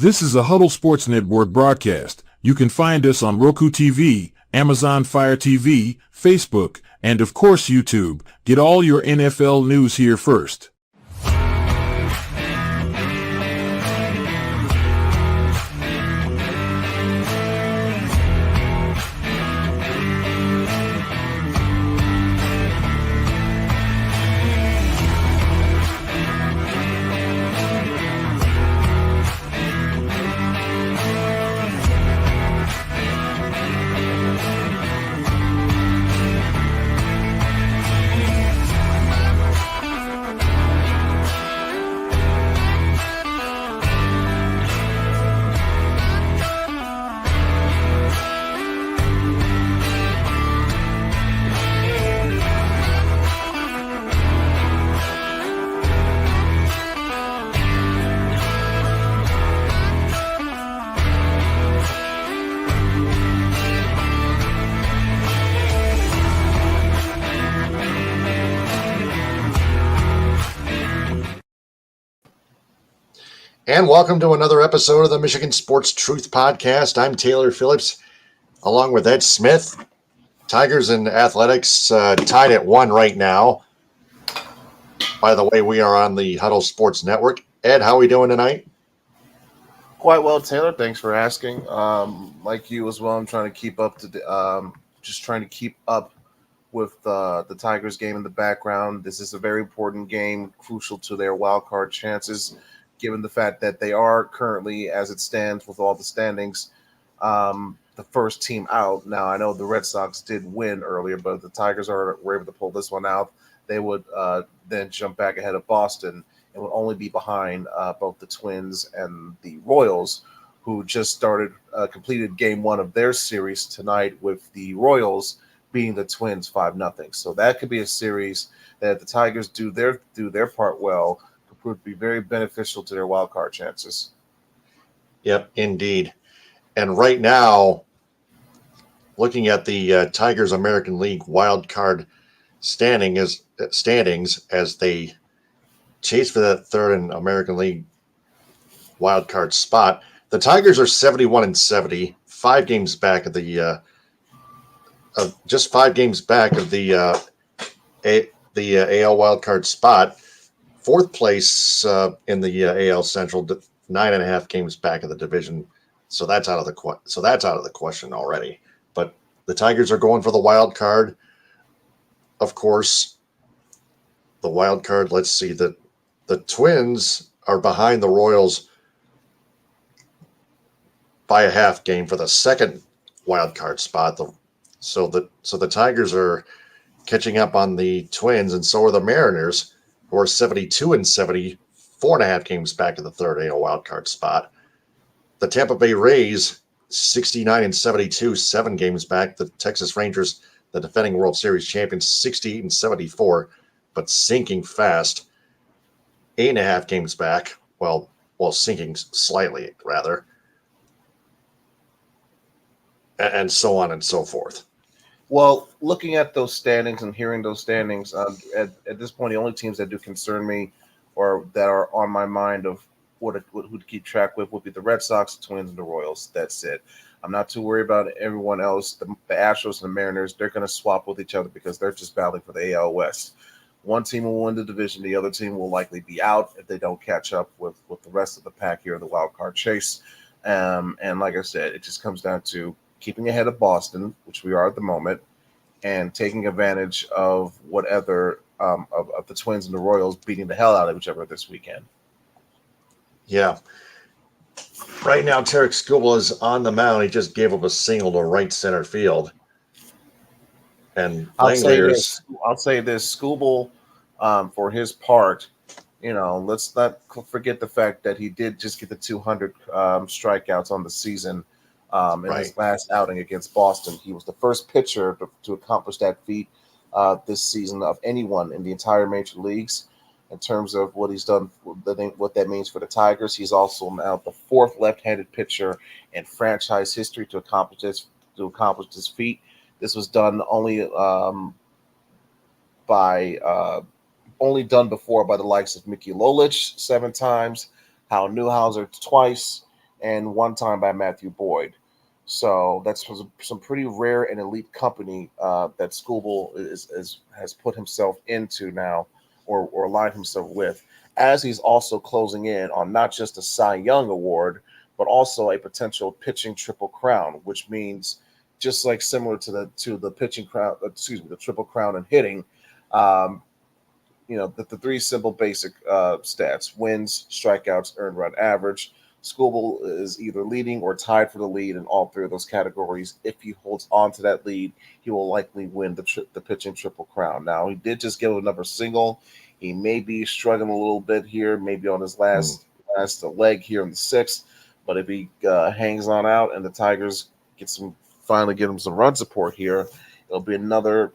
This is a Huddle Sports Network broadcast. You can find us on Roku TV, Amazon Fire TV, Facebook, and of course YouTube. Get all your NFL news here first. And welcome to another episode of the Michigan Sports Truth Podcast. I'm Taylor Phillips, along with Ed Smith. Tigers and Athletics tied at 1 right now. By the way, we are on the Huddle Sports Network. Ed, how are we doing tonight? Quite well, Taylor. Thanks for asking. Like you as well, I'm trying to keep up with the Tigers game in the background. This is a very important game, crucial to their wild card chances, given the fact that they are currently, as it stands with all the standings, the first team out. Now, I know the Red Sox did win earlier, but if the Tigers were able to pull this one out, they would then jump back ahead of Boston and would only be behind both the Twins and the Royals, who just completed game 1 of their series tonight, with the Royals beating the Twins 5-0. So that could be a series that if the Tigers do their part well, would be very beneficial to their wild card chances. Yep, indeed. And right now, looking at the Tigers American League wild card standings as they chase for that third in American League wild card spot, the Tigers are 71-70, 5 games back of the just 5 games back of the AL wild card spot. 4th place in the AL Central, 9.5 games back of the division, so that's out of the question already. But the Tigers are going for the wild card. Of course, the wild card. Let's see, the Twins are behind the Royals by a half game for the second wild card spot. So the Tigers are catching up on the Twins, and so are the Mariners, who are 72-70, 4.5 games back of the third AL wildcard spot. The Tampa Bay Rays, 69-72, 7 games back. The Texas Rangers, the defending World Series champions, 68-74, but sinking fast, 8.5 games back. Well, sinking slightly, rather. And so on and so forth. Well, looking at those standings and hearing those standings, at this point, the only teams that do concern me or that are on my mind of who to keep track with would be the Red Sox, the Twins, and the Royals. That's it. I'm not too worried about everyone else. The Astros and the Mariners, they're going to swap with each other because they're just battling for the AL West. One team will win the division. The other team will likely be out if they don't catch up with the rest of the pack here in the wild card chase. And like I said, it just comes down to keeping ahead of Boston, which we are at the moment, and taking advantage of whatever of the Twins and the Royals beating the hell out of each other this weekend. Yeah. Right now, Tarek Skubal is on the mound. He just gave up a single to right center field. And I'll say this, Skubal, for his part, let's not forget the fact that he did just get the 200 strikeouts on the season. In his last outing against Boston. He was the first pitcher to accomplish that feat this season of anyone in the entire major leagues. In terms of what he's done, what that means for the Tigers, he's also now the 4th left-handed pitcher in franchise history to accomplish this feat. This was done only done before by the likes of Mickey Lolich 7 times, Hal Newhouser twice, and one time by Matthew Boyd. So that's some pretty rare and elite company that Scooble has put himself into now, or aligned himself with, as he's also closing in on not just a Cy Young award, but also a potential pitching triple crown, which means just like similar to the pitching crown, the triple crown in hitting. Um, the three simple basic stats: wins, strikeouts, earned run average. Scooble is either leading or tied for the lead in all three of those categories. If he holds on to that lead, he will likely win the pitching triple crown. Now, he did just give another single. He may be struggling a little bit here, maybe on his last leg here in the sixth. But if he hangs on out and the Tigers finally get him some run support here, it'll be another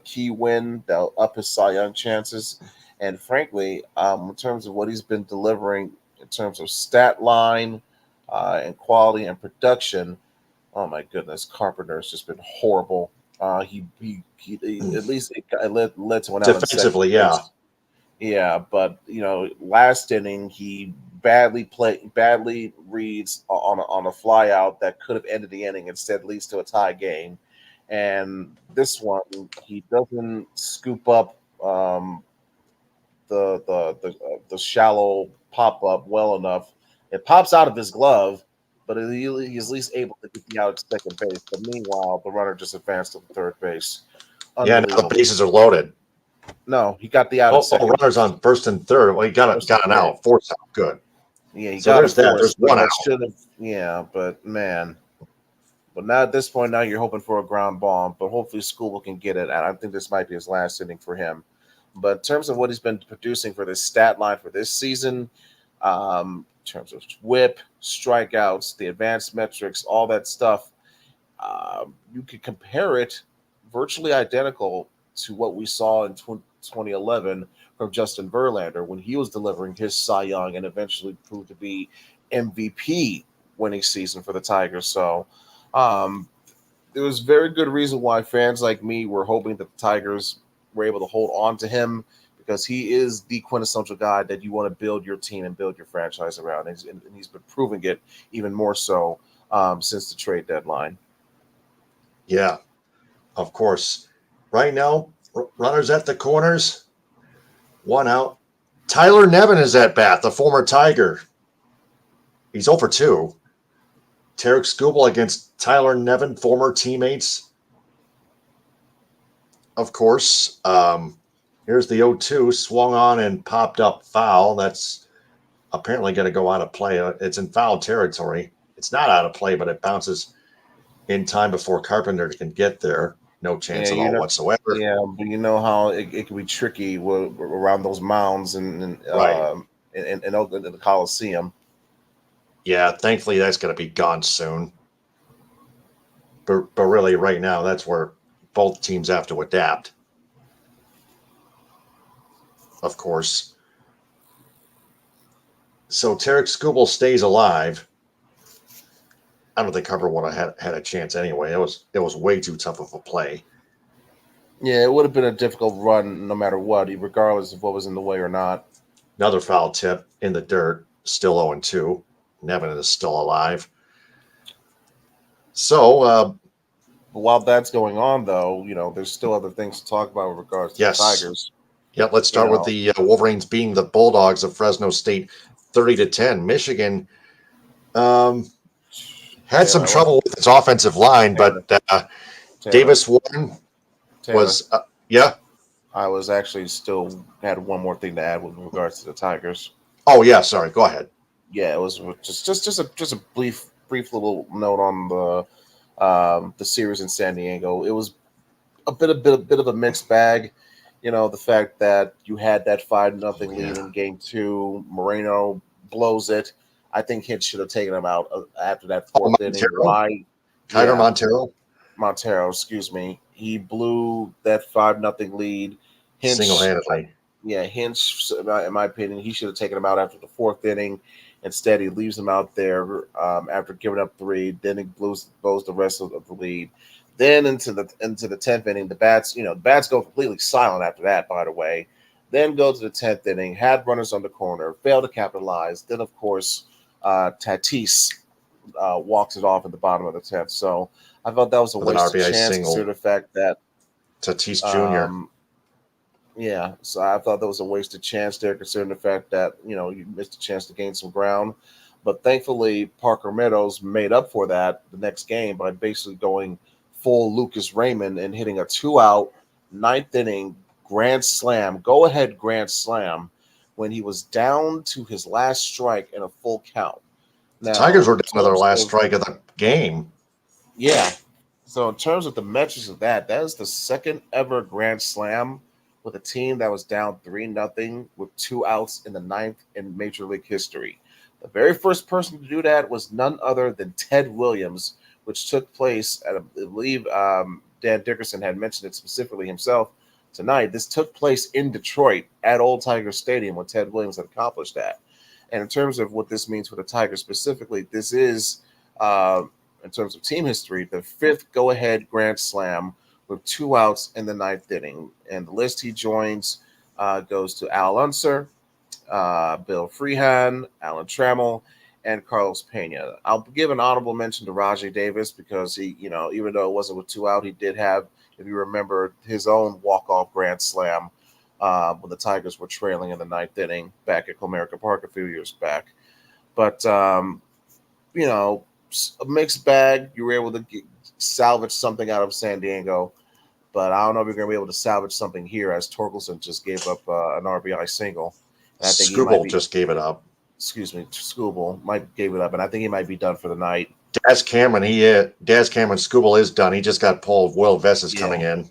key win that'll up his Cy Young chances. And frankly, in terms of what he's been delivering in terms of stat line and quality and production, oh my goodness, Carpenter's just been horrible. He at least it led to an out defensively, yeah. Yeah, but last inning he badly reads on a fly out that could have ended the inning, instead leads to a tie game. And this one, he doesn't scoop up the shallow pop up well enough. It pops out of his glove, but he's at least able to get the out at second base. But meanwhile, the runner just advanced to third base. Yeah, now the bases are loaded. No, he got the out at second. Runner's on first and third. Well, he got an out. Fourth out. Good. Yeah, he so got there's that. There's one out. Yeah, but man. But now at this point, now you're hoping for a ground ball, but hopefully Scooble can get it. And I think this might be his last inning for him. But in terms of what he's been producing for this stat line for this season, in terms of whip, strikeouts, the advanced metrics, all that stuff, you could compare it virtually identical to what we saw in 2011 from Justin Verlander when he was delivering his Cy Young and eventually proved to be MVP winning season for the Tigers. So there was very good reason why fans like me were hoping that the Tigers were able to hold on to him, because he is the quintessential guy that you want to build your team and build your franchise around. And he's been proving it even more so since the trade deadline. Yeah, of course. Right now, runners at the corners, one out. Tyler Nevin is at bat, the former Tiger. He's 0 for 2. Tarek Skubal against Tyler Nevin, former teammates. Of course, here's the 0-2, swung on and popped up foul. That's apparently going to go out of play. It's in foul territory. It's not out of play, but it bounces in time before Carpenter can get there. No chance at all whatsoever. Yeah, but you know how it can be tricky around those mounds and right. in the Coliseum. Yeah, thankfully that's going to be gone soon. But really, right now, that's where both teams have to adapt. Of course. So Tarek Skubal stays alive. I don't think Harper would have had a chance anyway. It was way too tough of a play. Yeah, it would have been a difficult run no matter what, regardless of what was in the way or not. Another foul tip in the dirt, still 0-2. Nevin is still alive. So while that's going on, though, there's still other things to talk about with regards to the Tigers. Yeah, let's start with the Wolverines being the Bulldogs of Fresno State, 30-10. Michigan had some trouble with its offensive line, but Davis Warren was I was actually still had one more thing to add with regards to the Tigers. Oh yeah, sorry. Go ahead. Yeah, it was just a brief little note on the series in San Diego. It was a bit of a mixed bag. The fact that you had that 5-0 lead in game 2, Moreno blows it. I think Hintz should have taken him out after that fourth inning. Why? Montero, excuse me. He blew that 5-0 lead. Hintz, single-handedly. Yeah, Hintz, in my opinion, he should have taken him out after the fourth inning. Instead, he leaves him out there after giving up 3. Then he blows the rest of the lead. Then into the 10th inning, the bats go completely silent after that, by the way. Then go to the 10th inning, had runners on the corner, failed to capitalize. Then, of course, Tatis walks it off at the bottom of the 10th. So I thought that was a with an wasted RBI chance, single. considering the fact that Tatis Jr. um, yeah, so I thought that was a wasted chance there, considering the fact that you missed a chance to gain some ground. But thankfully, Parker Meadows made up for that the next game by basically going full Lucas Raymond and hitting a 2-out ninth inning grand slam, go ahead grand slam, when he was down to his last strike in a full count. The Now, Tigers were in down to their terms last of strike of the game. yeah, so in terms of the metrics of that, that is the second ever grand slam with a team that was down 3-0 with 2 outs in the ninth in Major League history. The very first person to do that was none other than Ted Williams, which took place at, I believe, Dan Dickerson had mentioned it specifically himself tonight. This took place in Detroit at Old Tiger Stadium when Ted Williams had accomplished that. And in terms of what this means for the Tigers specifically, this is, in terms of team history, the fifth go-ahead grand slam with 2 outs in the ninth inning. And the list he joins goes to Al Unser, Bill Freehan, Alan Trammell, and Carlos Pena. I'll give an honorable mention to Rajay Davis because he, even though it wasn't with 2 out, he did have, if you remember, his own walk-off grand slam when the Tigers were trailing in the ninth inning back at Comerica Park a few years back. But, a mixed bag. You were able to salvage something out of San Diego. But I don't know if you're going to be able to salvage something here, as Torkelson just gave up an RBI single. And I think Skubal just gave it up. Excuse me, Skubal gave it up, and I think he might be done for the night. Daz Cameron, Skubal is done. He just got pulled. Will Vest is coming in.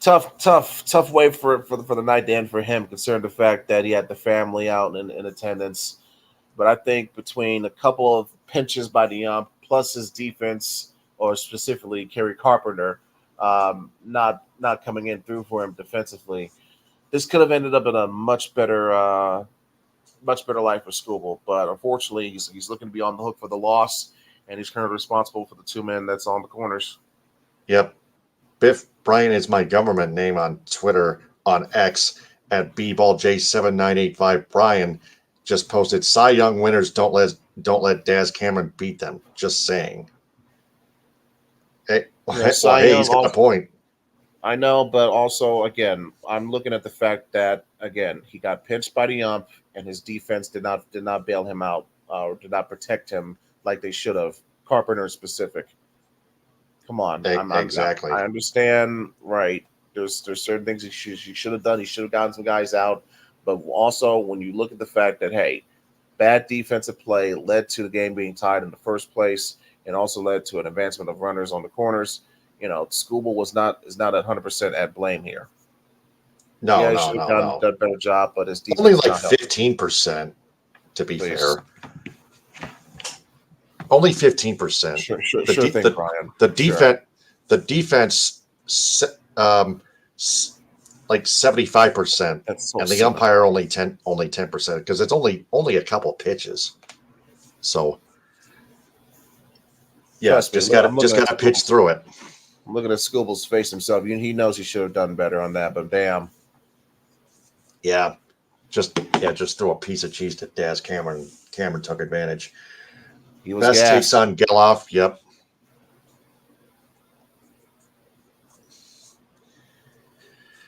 Tough way for the night to end for him, considering the fact that he had the family out in attendance. But I think between a couple of pinches by the ump, plus his defense, or specifically Kerry Carpenter, not coming in through for him defensively, this could have ended up in a much better life for Skubal. But unfortunately, he's looking to be on the hook for the loss, and he's currently responsible for the 2 men that's on the corners. Yep. Biff Bryant is my government name on Twitter, on X, at bballj7985. Brian just posted, Cy Young winners don't let Daz Cameron beat them. Just saying. Hey, he's got a point. I know, but also, again, I'm looking at the fact that, again, he got pinched by the ump, and his defense did not bail him out or did not protect him like they should have. Carpenter specific. Come on, exactly. I understand. Right, there's certain things he should have done. He should have gotten some guys out, but also when you look at the fact that bad defensive play led to the game being tied in the first place, and also led to an advancement of runners on the corners. Skubal is not 100% at blame here. No, he should have done a better job, but his defense only like 15%, to be fair. Only 15%. Sure thing, Brian. The defense, like 75%, and the umpire only 10%, because it's only a couple pitches. So, yeah, just got to pitch through it. I'm looking at Skubal's face himself. He knows he should have done better on that, but damn. Yeah, just throw a piece of cheese to Daz Cameron. Cameron took advantage. He was Best takes on Geloff. Yep.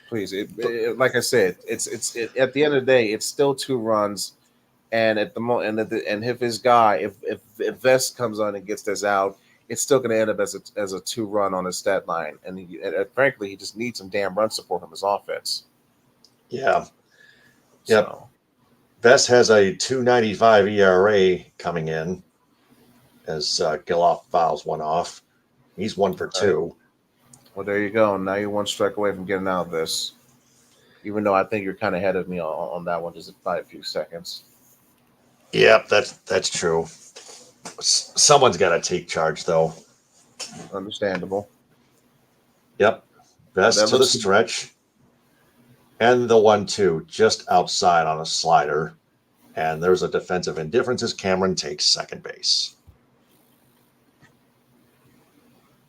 Please, like I said, it's at the end of the day, it's still 2 runs, and at the moment, and if his guy, if Vest comes on and gets this out, it's still going to end up as a 2-run on his stat line, and frankly, he just needs some damn run support from his offense. Yeah. Yep. So. Vest has a 2.95 ERA coming in, as Geloff fouls one off. He's 1 for 2. Well, there you go. Now you're 1 strike away from getting out of this. Even though I think you're kind of ahead of me on that one, just by a few seconds. Yep, that's true. Someone's got to take charge, though. Understandable. Yep. Vest to the stretch. And the 1-2 just outside on a slider. And there's a defensive indifference as Cameron takes second base.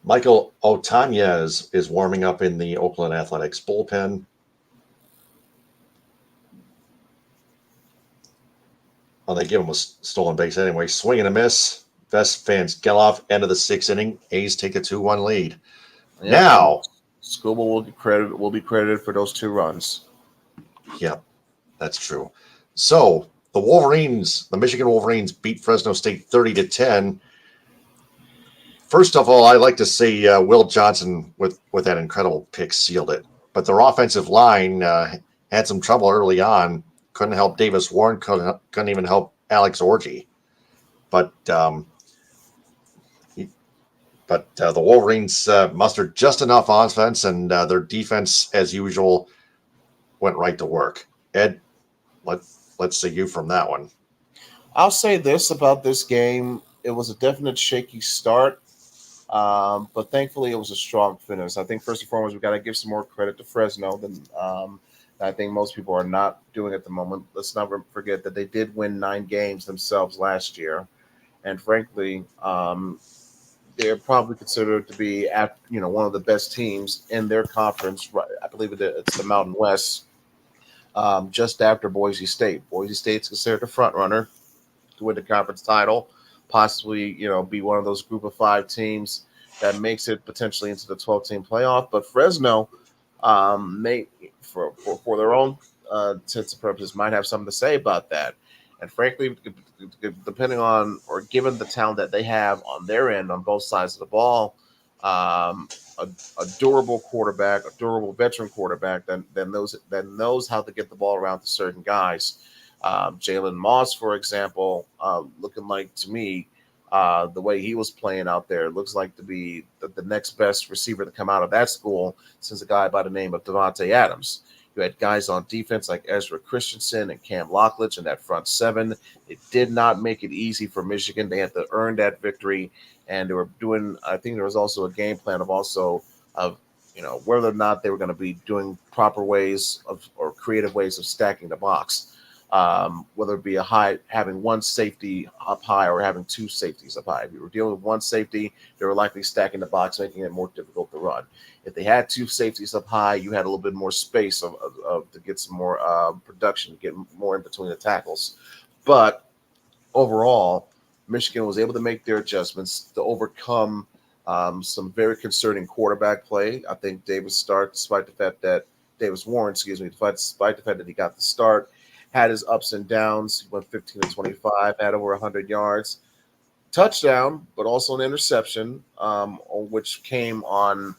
Michael Otanya is warming up in the Oakland Athletics bullpen. Well, they give him a stolen base anyway. Swing and a miss. Vest fans Geloff, end of the 6th inning. A's take a 2-1 lead. Yep, Now, Scuba will be credited for those 2 runs. yep, that's true. So the Michigan Wolverines beat Fresno State 30-10. First of all, I'd like to say Will Johnson with that incredible pick sealed it. But their offensive line had some trouble early on. Couldn't help Davis Warren. Couldn't even help Alex Orji. But the Wolverines mustered just enough offense, and their defense, as usual, went right to work. Ed, let's see you from that one. I'll say this about this game: it was a definite shaky start. But thankfully, it was a strong finish. I think first and foremost, we got to give some more credit to Fresno than I think most people are not doing at the moment. Let's not forget that they did win 9 games themselves last year, and frankly, they're probably considered to be one of the best teams in their conference. Right, I believe it's the Mountain West, just after Boise State. Boise State's considered the front runner to win the conference title, possibly, be one of those group of 5 teams that makes it potentially into the 12-team playoff. But Fresno, may for their own intents and purposes, might have something to say about that. And frankly, depending on or given the talent that they have on their end on both sides of the ball, a durable quarterback, a durable veteran quarterback that knows how to get the ball around to certain guys. Jalen Moss, for example, looking like to me, the way he was playing out there, looks like to be the next best receiver to come out of that school since a guy by the name of Devontae Adams. You had guys on defense like Ezra Christensen and Cam Lockledge in that front 7. It did not make it easy for Michigan. They had to earn that victory, and they were doing. I think there was also a game plan of whether or not they were going to be doing proper ways or creative ways of stacking the box. Whether it be having one safety up high or having 2 safeties up high. If you were dealing with one safety, they were likely stacking the box, making it more difficult to run. If they had 2 safeties up high, you had a little bit more space to get some more production, to get more in between the tackles. But overall, Michigan was able to make their adjustments to overcome some very concerning quarterback play. I think Davis Warren, despite the fact that he got the start, had his ups and downs. He went 15-25, had over 100 yards, touchdown, but also an interception, which came on,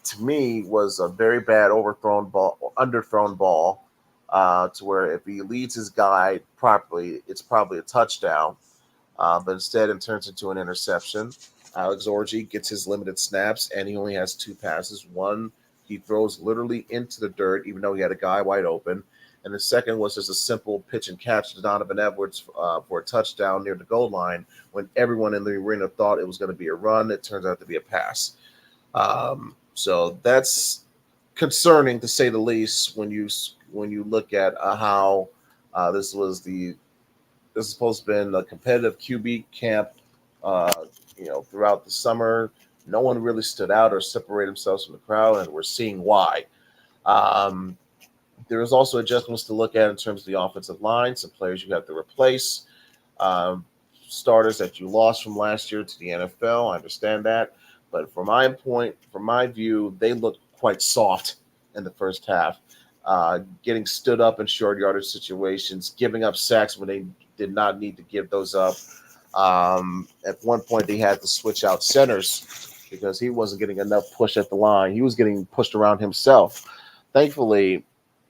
to me, was a very bad underthrown ball, to where if he leads his guy properly, it's probably a touchdown. But instead, it turns into an interception. Alex Orji gets his limited snaps, and he only has 2 passes. One, he throws literally into the dirt, even though he had a guy wide open. And the second was just a simple pitch and catch to Donovan Edwards for a touchdown near the goal line when everyone in the arena thought it was going to be a run. It turns out to be a pass. So that's concerning, to say the least, when you look at how this is supposed to have been a competitive QB camp. Throughout the summer, no one really stood out or separated themselves from the crowd, and we're seeing why. There is also adjustments to look at in terms of the offensive line, some players you have to replace, starters that you lost from last year to the NFL. I understand that. But from my view, they looked quite soft in the first half, getting stood up in short yardage situations, giving up sacks when they did not need to give those up. At one point, they had to switch out centers because he wasn't getting enough push at the line. He was getting pushed around himself. Thankfully,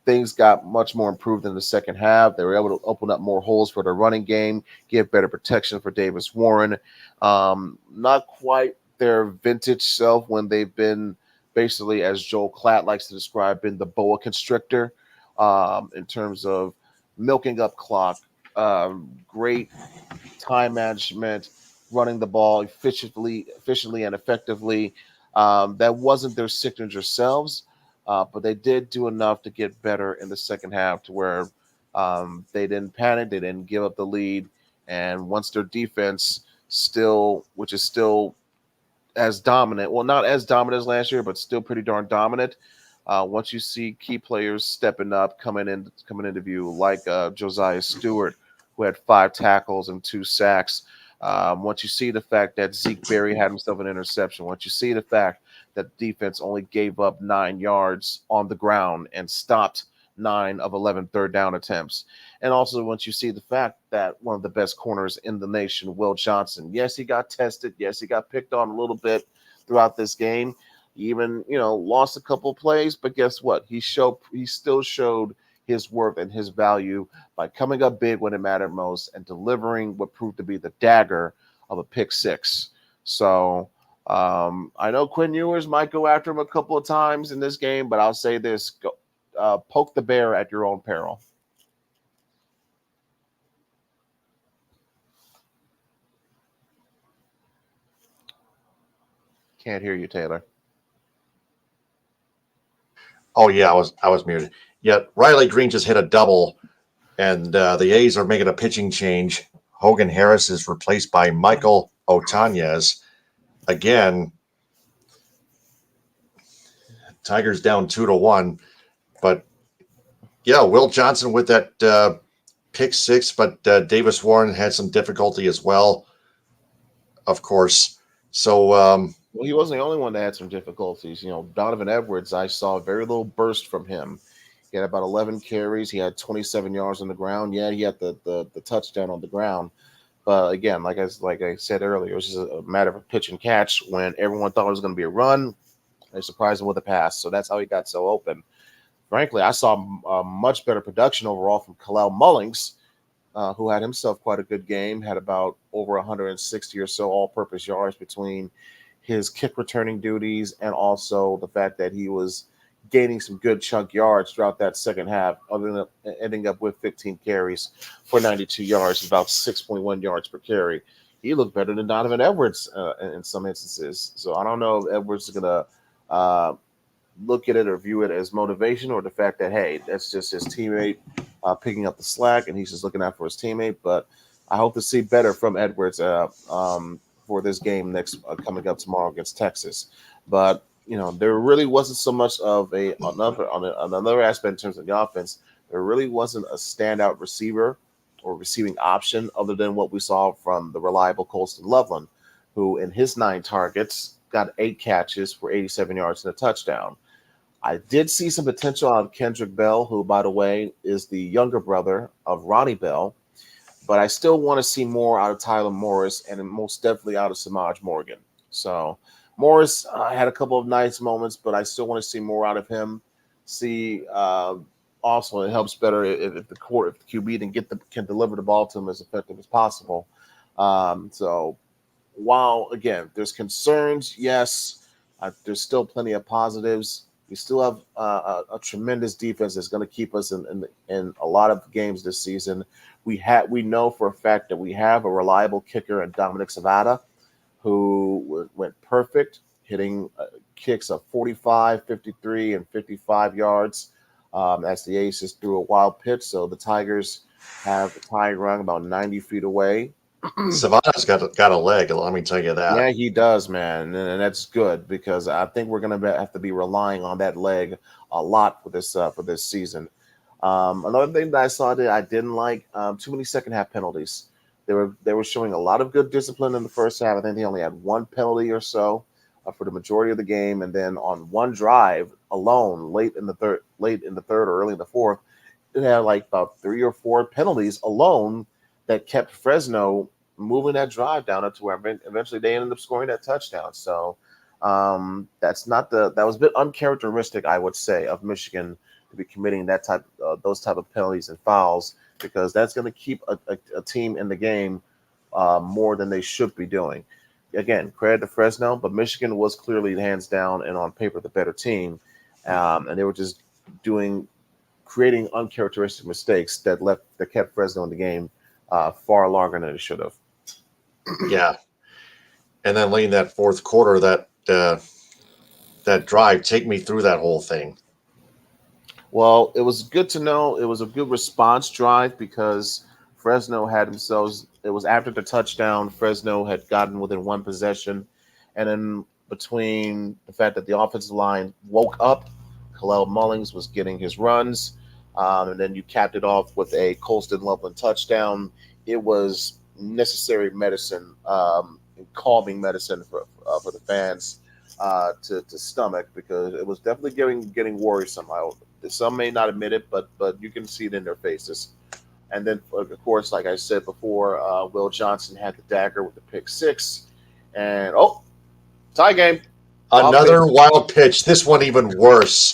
things got much more improved in the second half. They were able to open up more holes for their running game, give better protection for Davis Warren. Not quite their vintage self when they've been basically, as Joel Klatt likes to describe, been the boa constrictor in terms of milking up clock, great time management, running the ball efficiently and effectively. That wasn't their signature selves. But they did do enough to get better in the second half to where they didn't panic, they didn't give up the lead. And once their defense which is still as dominant, well, not as dominant as last year, but still pretty darn dominant. Once you see key players stepping up, coming into view, like Josiah Stewart, who had 5 tackles and 2 sacks. Once you see the fact that Zeke Berry had himself an interception, once you see the fact that defense only gave up 9 yards on the ground and stopped 9 of 11 third down attempts. And also once you see the fact that one of the best corners in the nation, Will Johnson, yes, he got tested. Yes, he got picked on a little bit throughout this game. He even, lost a couple of plays, but guess what? He still showed his worth and his value by coming up big when it mattered most and delivering what proved to be the dagger of a pick six. So I know Quinn Ewers might go after him a couple of times in this game, but I'll say this: poke the bear at your own peril. Can't hear you, Taylor. Oh yeah, I was muted. Yeah, Riley Green just hit a double, and the A's are making a pitching change. Hogan Harris is replaced by Michael Otanez. Again, Tigers down 2-1, but yeah, Will Johnson with that pick six, but Davis Warren had some difficulty as well, of course. So, well, he wasn't the only one that had some difficulties. Donovan Edwards, I saw very little burst from him. He had about 11 carries. He had 27 yards on the ground. Yeah, he had the touchdown on the ground. But again, like I said earlier, it was just a matter of a pitch and catch when everyone thought it was going to be a run. They surprised him with a pass. So that's how he got so open. Frankly, I saw much better production overall from Kalel Mullings, who had himself quite a good game, had about over 160 or so all-purpose yards between his kick returning duties and also the fact that he was gaining some good chunk yards throughout that second half, ending up with 15 carries for 92 yards, about 6.1 yards per carry. He looked better than Donovan Edwards in some instances. So I don't know if Edwards is going to look at it or view it as motivation or the fact that, hey, that's just his teammate picking up the slack and he's just looking out for his teammate. But I hope to see better from Edwards for this game coming up tomorrow against Texas. But there really wasn't so much of another aspect in terms of the offense. There really wasn't a standout receiver or receiving option other than what we saw from the reliable Colston Loveland, who in his 9 targets got 8 catches for 87 yards and a touchdown. I did see some potential out of Kendrick Bell, who, by the way, is the younger brother of Ronnie Bell. But I still want to see more out of Tyler Morris and most definitely out of Samaj Morgan. So Morris had a couple of nice moments, but I still want to see more out of him. Also, it helps better if the QB can deliver the ball to him as effective as possible. So while, again, there's concerns, yes, there's still plenty of positives. We still have a tremendous defense that's going to keep us in a lot of games this season. We know for a fact that we have a reliable kicker in Dominic Savada, who went perfect, hitting kicks of 45, 53, and 55 yards as the Aces threw a wild pitch. So the Tigers have the tying run about 90 feet away. Savannah's got a leg, let me tell you that. Yeah, he does, man, and that's good because I think we're going to have to be relying on that leg a lot for this season. Another thing that I saw that I didn't like, too many second half penalties. They were showing a lot of good discipline in the first half. I think they only had 1 penalty or so for the majority of the game, and then on one drive alone, late in the third or early in the fourth, it had like about 3 or 4 penalties alone that kept Fresno moving that drive down to where eventually they ended up scoring that touchdown. So that was a bit uncharacteristic, I would say, of Michigan to be committing those type of penalties and fouls, because that's going to keep a team in the game more than they should be doing. Again, credit to Fresno, but Michigan was clearly hands down and on paper the better team, and they were just creating uncharacteristic mistakes that kept Fresno in the game far longer than it should have. Yeah, and then late in that fourth quarter, that drive, take me through that whole thing. Well, it was good to know. It was a good response drive because Fresno had themselves. It was after the touchdown. Fresno had gotten within 1 possession, and then between the fact that the offensive line woke up, Kalel Mullings was getting his runs, and then you capped it off with a Colston Loveland touchdown. It was necessary medicine, calming medicine for the fans to stomach, because it was definitely getting worrisome. Some may not admit it, but you can see it in their faces. And then, of course, like I said before, Will Johnson had the dagger with the pick six, and tie game. Another wild pitch. This one even worse.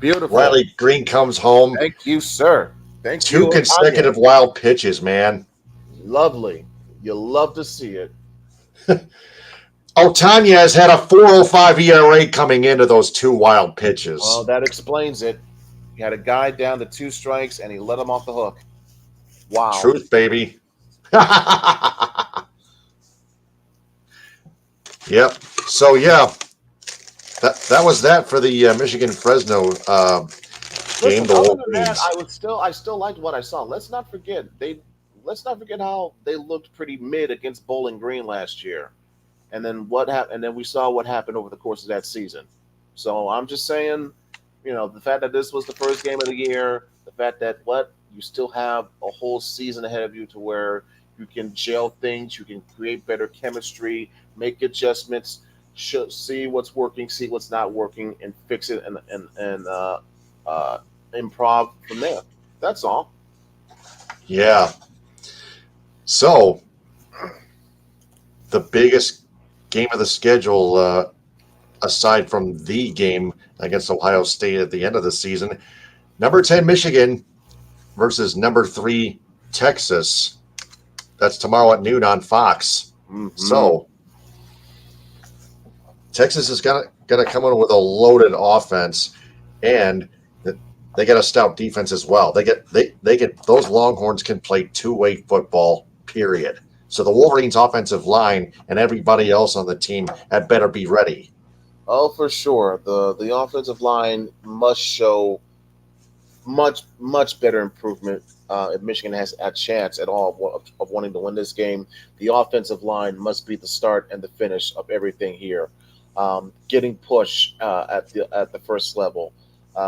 Beautiful. Riley Green comes home. Thank you, sir. Thank you. 2 consecutive wild pitches, man. Lovely. You love to see it. Otanya has had a 4.05 ERA coming into those 2 wild pitches. Well, that explains it. He had a guy down to 2 strikes, and he let him off the hook. Wow. Truth, baby. Yep. So, yeah, that was that for the Michigan Fresno game. Other than that, I still liked what I saw. Let's not forget how they looked pretty mid against Bowling Green last year, and then what happened. And then we saw what happened over the course of that season. So I'm just saying, the fact that this was the first game of the year, the fact that you still have a whole season ahead of you to where you can gel things, you can create better chemistry, make adjustments, see what's working, see what's not working, and fix it and improv from there. That's all. Yeah. So, the biggest game of the schedule, aside from the game against Ohio State at the end of the season, number 10 Michigan versus number 3 Texas. That's tomorrow at noon on Fox. Mm-hmm. So, Texas is gonna come in with a loaded offense, and they get a stout defense as well. They get those Longhorns can play two-way football, period. So the Wolverines offensive line and everybody else on the team had better be ready. Oh, for sure. The offensive line must show much better improvement if Michigan has a chance at all of wanting to win this game. The offensive line must be the start and the finish of everything here. Getting push at the first level,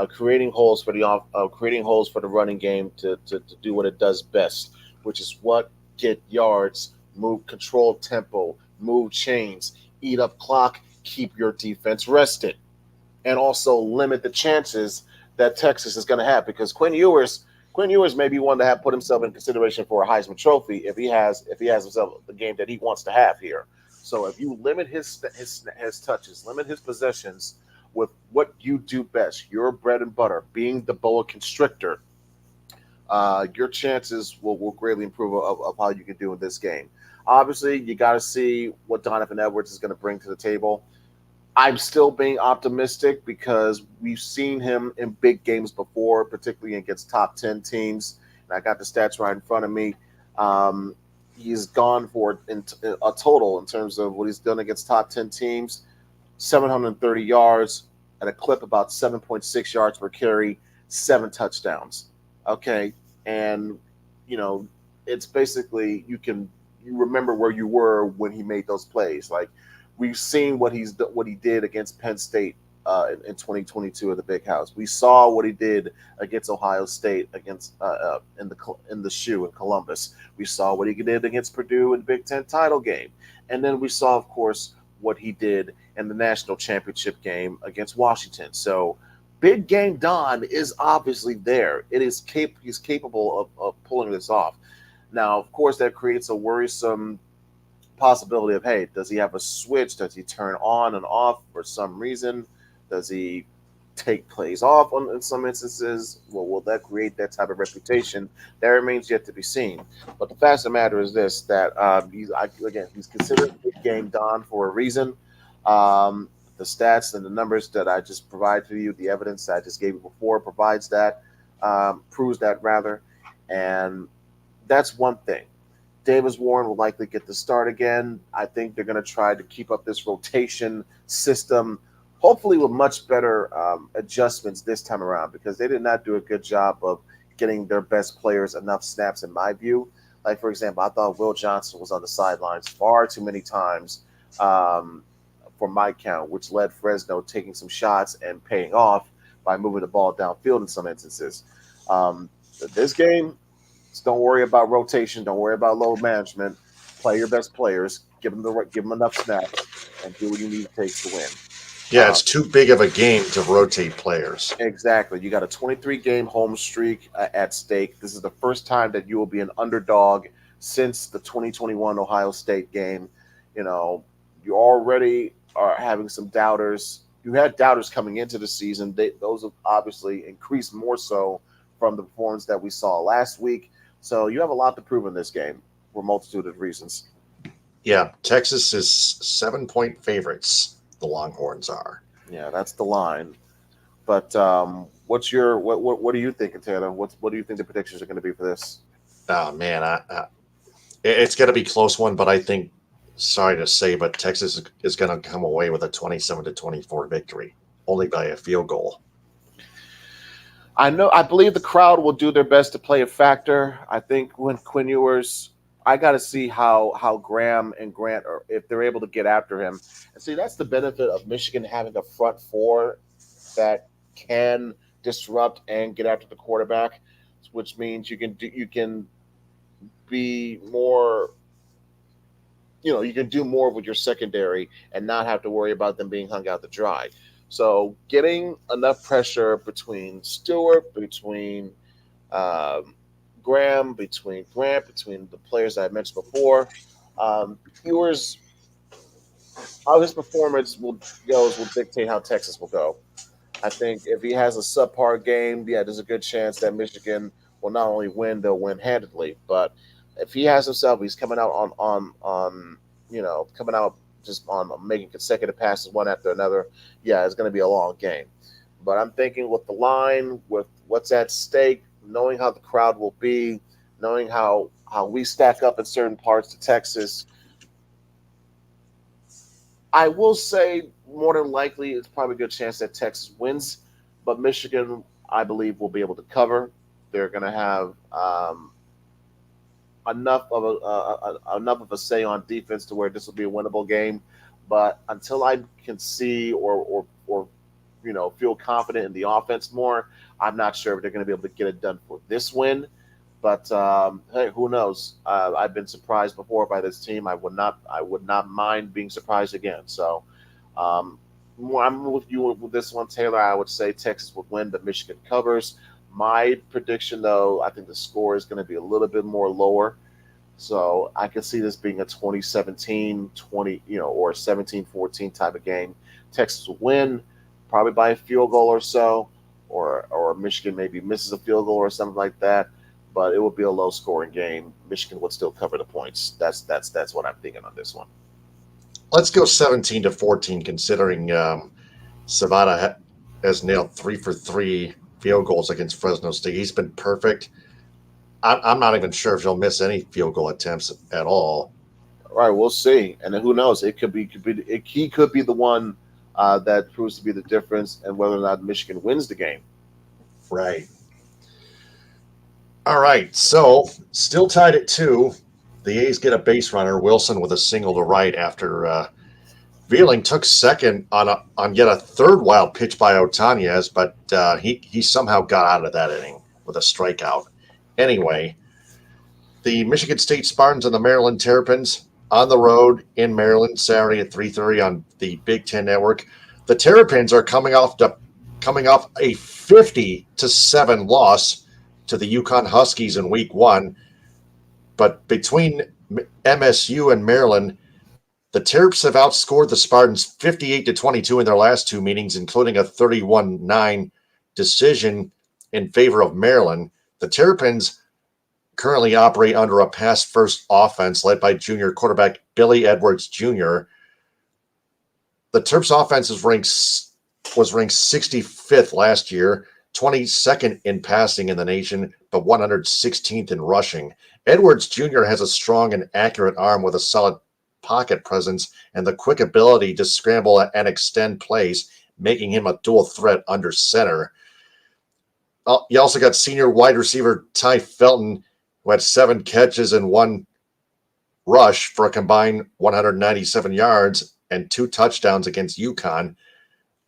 creating holes for the running game to do what it does best, which is get yards, control tempo, move chains, eat up clock, keep your defense rested, and also limit the chances that Texas is going to have, because Quinn Ewers may be one to put himself in consideration for a Heisman Trophy if he has himself the game that he wants to have here. So if you limit his touches, limit his possessions with what you do best, your bread and butter, being the boa constrictor, your chances will greatly improve of how you can do in this game. Obviously, you got to see what Donovan Edwards is going to bring to the table. I'm still being optimistic because we've seen him in big games before, particularly against top 10 teams. And I got the stats right in front of me. He's gone for a total in terms of what he's done against top 10 teams, 730 yards at a clip about 7.6 yards per carry, 7 touchdowns. Okay. And, it's basically you remember where you were when he made those plays. Like, we've seen what he did against Penn State in 2022 at the Big House. We saw what he did against Ohio State against in the shoe in Columbus. We saw what he did against Purdue in the Big Ten title game, and then we saw, of course, what he did in the national championship game against Washington. So, big game Don is obviously there. He's capable of pulling this off. Now, of course, that creates a worrisome possibility of, hey, does he have a switch? Does he turn on and off for some reason? Does he take plays off in some instances? Well, will that create that type of reputation? That remains yet to be seen. But the fact of the matter is this, that he's considered a big game Don for a reason. The stats and the numbers that I just provided to you, the evidence that I just gave you before proves that rather. And that's one thing. Davis Warren will likely get the start again. I think they're going to try to keep up this rotation system, hopefully with much better adjustments this time around, because they did not do a good job of getting their best players enough snaps, in my view. Like, for example, I thought Will Johnson was on the sidelines far too many times for my count, which led Fresno taking some shots and paying off by moving the ball downfield in some instances. This game, don't worry about rotation. Don't worry about load management. play your best players, give them enough snaps, and do what you need to take to win. Yeah, it's too big of a game to rotate players. Exactly. You got a 23-game home streak at stake. This is the first time that you will be an underdog since the 2021 Ohio State game. You know, you already are having some doubters. You had doubters coming into the season. Those have obviously increased more so from the performance that we saw last week. So you have a lot to prove in this game for a multitude of reasons. Yeah, Texas is 7-point favorites. The Longhorns are. Yeah, that's the line. But what are you thinking, Taylor? What do you think the predictions are going to be for this? Oh man, it's going to be a close one, but I think, sorry to say, but Texas is going to come away with a 27-24 victory, only by a field goal. I believe the crowd will do their best to play a factor. I think when Quinn Ewers, I got to see how Graham and Grant are, if they're able to get after him. And see, that's the benefit of Michigan having a front four that can disrupt and get after the quarterback, which means you can be more, you can do more with your secondary and not have to worry about them being hung out to dry. So getting enough pressure between Stewart, between Graham, between Grant, between the players that I mentioned before, Ewers, how his performance will dictate how Texas will go. I think if he has a subpar game, yeah, there's a good chance that Michigan will not only win, they'll win handedly. But if he has himself, he's coming out coming out just on making consecutive passes one after another, yeah, it's going to be a long game. But I'm thinking with the line, with what's at stake, knowing how the crowd will be, knowing how we stack up in certain parts of Texas, I will say more than likely it's probably a good chance that Texas wins, but Michigan, I believe, will be able to cover. They're going to have enough of a say on defense to where this will be a winnable game. But until I can see or feel confident in the offense more, I'm not sure if they're going to be able to get it done for this win. But hey, who knows? I've been surprised before by this team. I would not mind being surprised again. So I'm with you with this one, Taylor. I would say Texas would win, but Michigan covers. My prediction, though, I think the score is going to be a little bit more lower. So I could see this being a 2017, or 17-14 type of game. Texas will win, probably by a field goal or so, or Michigan maybe misses a field goal or something like that. But it will be a low-scoring game. Michigan would still cover the points. That's what I'm thinking on this one. Let's go 17-14, considering Savannah has nailed 3 for 3 field goals against Fresno State. He's been perfect. I'm not even sure if he'll miss any field goal attempts at all. All right, we'll see. And then who knows? He could be the one that proves to be the difference, and whether or not Michigan wins the game. Right. All right. So still tied at 2. The A's get a base runner, Wilson, with a single to right after Veerling took second on yet a third wild pitch by Otanez, but he somehow got out of that inning with a strikeout. Anyway, the Michigan State Spartans and the Maryland Terrapins on the road in Maryland Saturday at 3:30 on the Big Ten Network. The Terrapins are coming off a 50-7 loss to the UConn Huskies in Week 1, but between MSU and Maryland, the Terps have outscored the Spartans 58-22 in their last 2 meetings, including a 31-9 decision in favor of Maryland. The Terrapins currently operate under a pass-first offense led by junior quarterback Billy Edwards Jr. The Terps offense was ranked 65th last year, 22nd in passing in the nation, but 116th in rushing. Edwards Jr. has a strong and accurate arm with a solid pocket presence and the quick ability to scramble and extend plays, making him a dual threat under center. You also got senior wide receiver Ty Felton, who had 7 catches and 1 rush for a combined 197 yards and 2 touchdowns against UConn.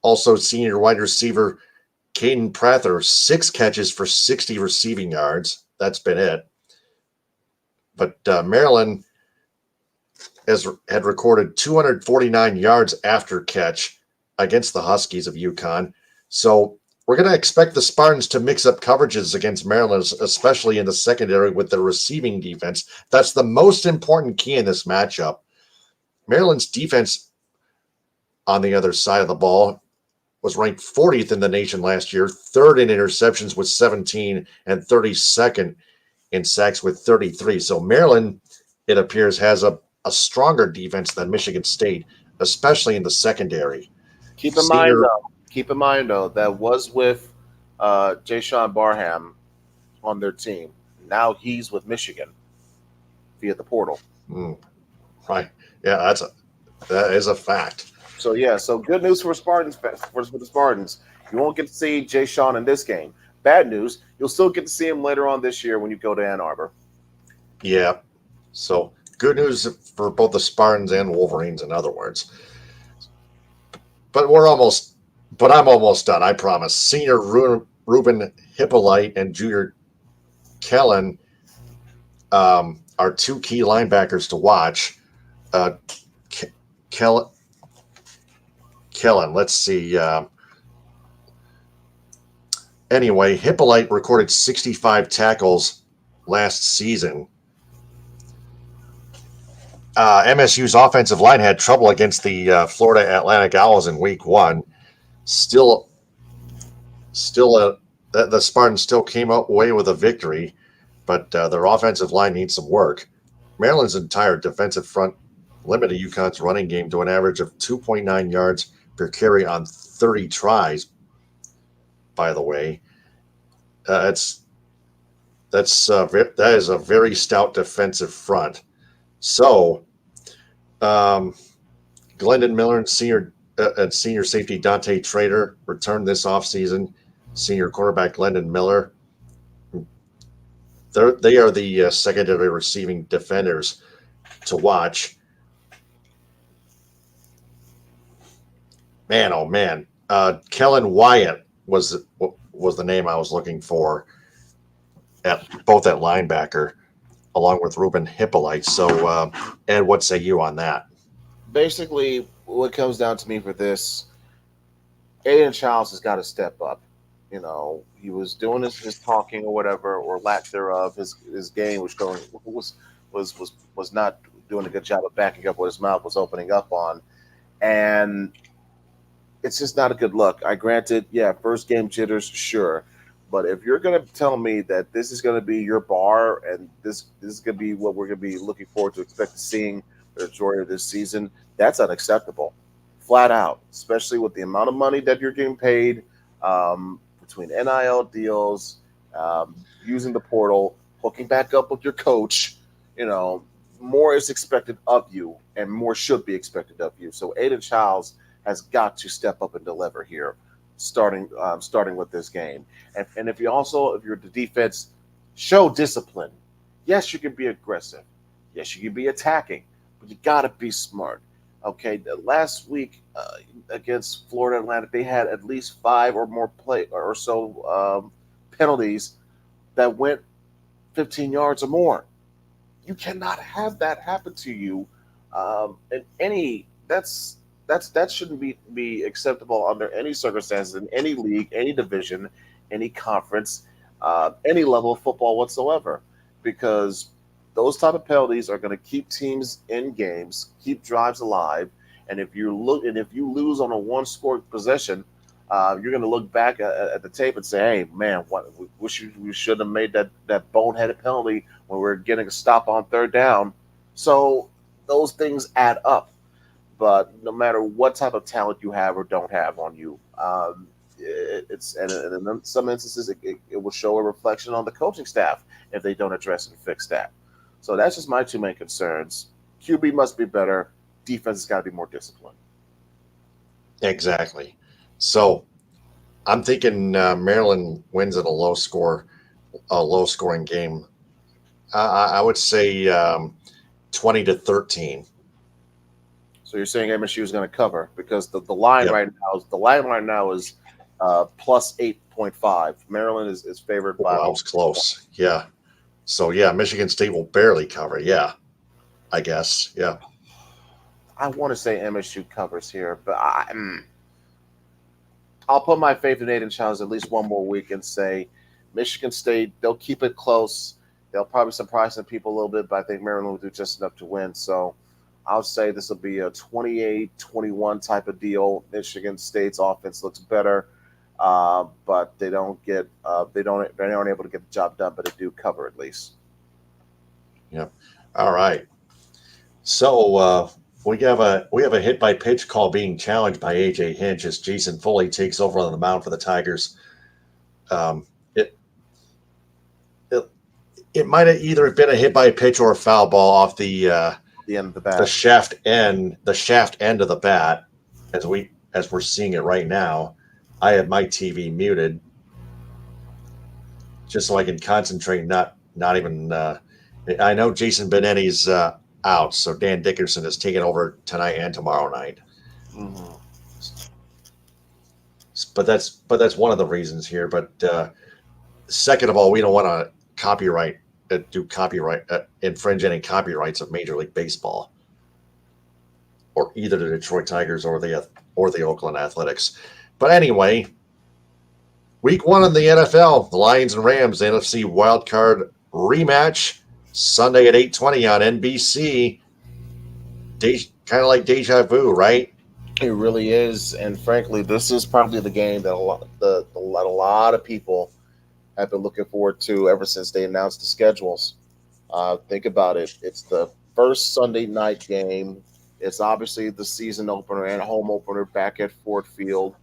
Also, senior wide receiver Caden Prather, 6 catches for 60 receiving yards. That's been it. But Maryland had recorded 249 yards after catch against the Huskies of UConn. So we're going to expect the Spartans to mix up coverages against Maryland, especially in the secondary with their receiving defense. That's the most important key in this matchup. Maryland's defense on the other side of the ball was ranked 40th in the nation last year, third in interceptions with 17, and 32nd in sacks with 33. So Maryland, it appears, has a stronger defense than Michigan State, especially in the secondary. Keep in mind though, that was with Jay Sean Barham on their team. Now he's with Michigan via the portal. Right. Yeah, that is a fact. So good news for Spartans for the Spartans. You won't get to see Jay Sean in this game. Bad news, you'll still get to see him later on this year when you go to Ann Arbor. Yeah. So good news for both the Spartans and Wolverines, in other words. But I'm almost done, I promise. Senior Ruben Hippolyte and junior Kellen are two key linebackers to watch. Kellen, let's see. Anyway, Hippolyte recorded 65 tackles last season. MSU's offensive line had trouble against the Florida Atlantic Owls in week 1. The Spartans still came away with a victory, but their offensive line needs some work. Maryland's entire defensive front limited UConn's running game to an average of 2.9 yards per carry on 30 tries. By the way, that is a very stout defensive front. So, Glendon Miller and senior safety Dante Trader returned this offseason. Senior cornerback Glendon Miller. They are the secondary receiving defenders to watch. Man, oh man. Kellen Wyatt was the name I was looking for both at linebacker, along with Ruben Hippolyte. So, Ed, what say you on that? Basically, what comes down to me for this, Aiden Childs has got to step up. You know, he was doing his talking or whatever, or lack thereof. His game was not doing a good job of backing up what his mouth was opening up on, and it's just not a good look. I granted, first game jitters, sure. But if you're going to tell me that this is going to be your bar and this is going to be what we're going to be looking forward to expect seeing the majority of this season, that's unacceptable. Flat out, especially with the amount of money that you're getting paid between NIL deals, using the portal, hooking back up with your coach. You know, more is expected of you and more should be expected of you. So Aiden Childs has got to step up and deliver here, starting with this game. And if you're the defense, show discipline. Yes, you can be aggressive. Yes, you can be attacking, but you got to be smart. Okay, last week against Florida Atlantic, they had at least 5 or more penalties that went 15 yards or more. You cannot have that happen to you. That shouldn't be acceptable under any circumstances in any league, any division, any conference, any level of football whatsoever, because those type of penalties are going to keep teams in games, keep drives alive, and if you lose on a one-score possession, you're going to look back at the tape and say, "Hey, man, we should have made that boneheaded penalty when we were getting a stop on third down." So those things add up. But no matter what type of talent you have or don't have on you, and in some instances it will show a reflection on the coaching staff if they don't address and fix that. So that's just my 2 main concerns. QB must be better. Defense has got to be more disciplined. Exactly. So I'm thinking Maryland wins in a low scoring game. I would say 20-13. So you're saying MSU is going to cover because the line right now is plus 8.5. Maryland is favored by. That was close. Yeah. So Michigan State will barely cover. Yeah, I guess. Yeah. I want to say MSU covers here, but I'll put my faith in Aiden Childs at least one more week and say Michigan State, they'll keep it close. They'll probably surprise some people a little bit, but I think Maryland will do just enough to win. So I'll say this will be a 28-21 type of deal. Michigan State's offense looks better, but they aren't able to get the job done, but they do cover at least. Yep. All right. So we have a hit by pitch call being challenged by AJ Hinch as Jason Foley takes over on the mound for the Tigers. It might have either been a hit by pitch or a foul ball off the end of the bat, the shaft end of the bat. As we're seeing it right now, I have my TV muted just so I can concentrate. Not even. I know Jason Benetti's out, so Dan Dickerson is taking over tonight and tomorrow night. Mm-hmm. But that's one of the reasons here. But second of all, we don't want to infringe any copyrights of Major League Baseball, or either the Detroit Tigers or the Oakland Athletics. But anyway, week 1 in the NFL, the Lions and Rams, the NFC Wild Card rematch, Sunday at 8:20 on NBC. Kind of like deja vu, right? It really is, and frankly, this is probably the game that a lot of people have been looking forward to ever since they announced the schedules. Think about it. It's the first Sunday night game. It's obviously the season opener and home opener back at Ford Field.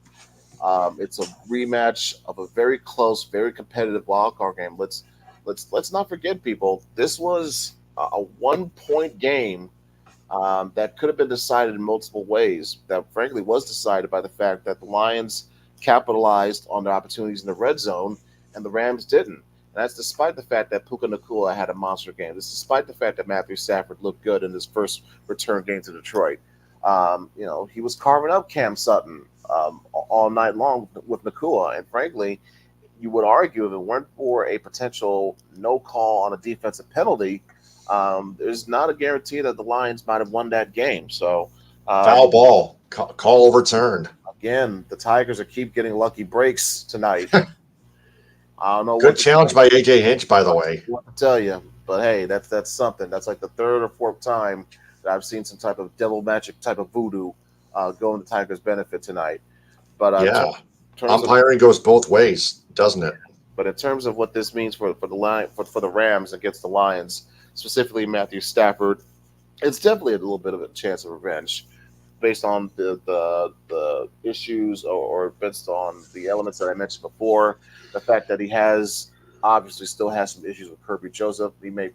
It's a rematch of a very close, very competitive wild card game. Let's not forget, people. This was a 1-point game that could have been decided in multiple ways. That frankly was decided by the fact that the Lions capitalized on their opportunities in the red zone, and the Rams didn't. And that's despite the fact that Puka Nacua had a monster game. This is despite the fact that Matthew Stafford looked good in his first return game to Detroit. He was carving up Cam Sutton all night long with Nacua. And frankly, you would argue if it weren't for a potential no call on a defensive penalty, there's not a guarantee that the Lions might have won that game. So foul ball, call overturned. Again, the Tigers keep getting lucky breaks tonight. I don't know. Good challenge by AJ Hinch, by the way. What to tell you, but hey, that's something. That's like the third or fourth time that I've seen some type of devil magic type of voodoo go in the Tigers' benefit tonight. But umpiring goes both ways, doesn't it? But in terms of what this means for the Rams against the Lions, specifically Matthew Stafford, it's definitely a little bit of a chance of revenge, based on the issues or based on the elements that I mentioned before. The fact that he obviously still has some issues with Kirby Joseph. He may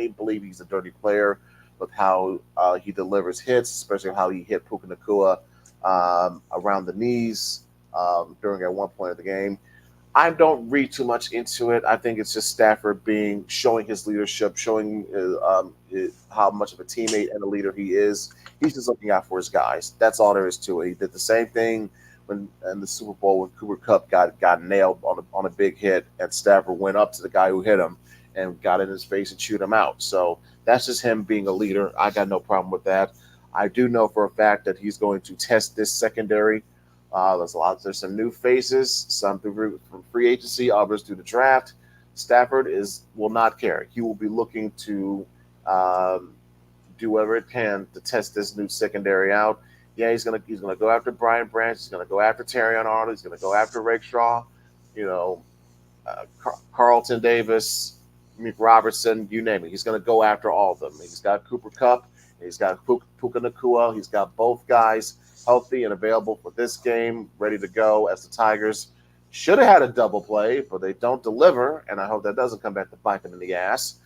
believe he's a dirty player with how he delivers hits, especially how he hit Puka Nacua around the knees during at one point of the game. I don't read too much into it. I think it's just Stafford showing his leadership, showing how much of a teammate and a leader he is. He's just looking out for his guys. That's all there is to it. He did the same thing in the Super Bowl when Cooper Kupp got nailed on a big hit, and Stafford went up to the guy who hit him and got in his face and chewed him out. So that's just him being a leader. I got no problem with that. I do know for a fact that he's going to test this secondary. There's some new faces, some from free agency, others through the draft. Stafford will not care. He will be looking to do whatever it can to test this new secondary out. Yeah, he's gonna go after Brian Branch. He's gonna go after Terrion Arnold. He's gonna go after Rakestraw. Carlton Davis, Mick Robertson, you name it. He's gonna go after all of them. He's got Cooper Kupp. He's got Puka Nacua. He's got both guys healthy and available for this game, ready to go, as the Tigers should have had a double play, but they don't deliver, and I hope that doesn't come back to bite them in the ass.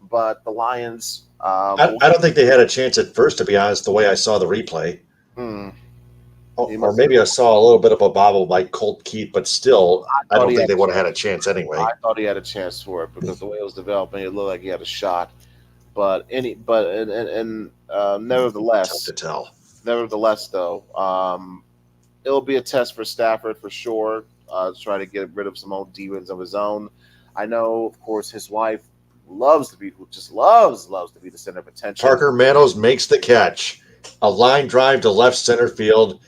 But the Lions... I don't think they had a chance at first, to be honest, the way I saw the replay. Or maybe I saw a little bit of a bobble by Colt Keith, but still, I don't think they would have had a chance anyway. I thought he had a chance for it because the way it was developing, it looked like he had a shot. But nevertheless... Tough to tell. Nevertheless, though, it'll be a test for Stafford for sure, to try to get rid of some old demons of his own. I know, of course, his wife who just loves to be the center of attention. Parker Meadows makes the catch. A line drive to left center field,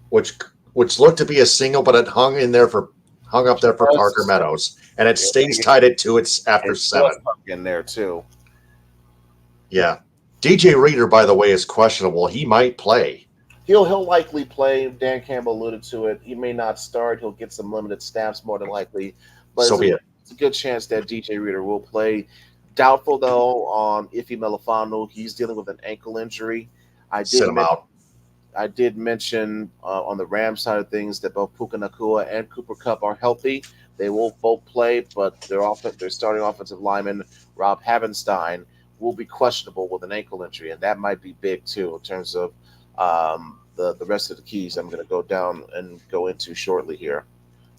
which looked to be a single, but it hung up there for Parker Meadows, and it stays tied at 2. It's after 7. In there too. Yeah, DJ Reader, by the way, is questionable. He might play. He'll likely play. Dan Campbell alluded to it. He may not start. He'll get some limited snaps more than likely. But So be it. It's a good chance that DJ Reader will play. Doubtful though on Ife Melifano. He's dealing with an ankle injury. Sit him out. I did mention on the Rams side of things that both Puka Nacua and Cooper Kupp are healthy. They will both play, but their starting offensive lineman, Rob Havenstein, will be questionable with an ankle injury, and that might be big too in terms of the rest of the keys I'm going to go down and go into shortly here.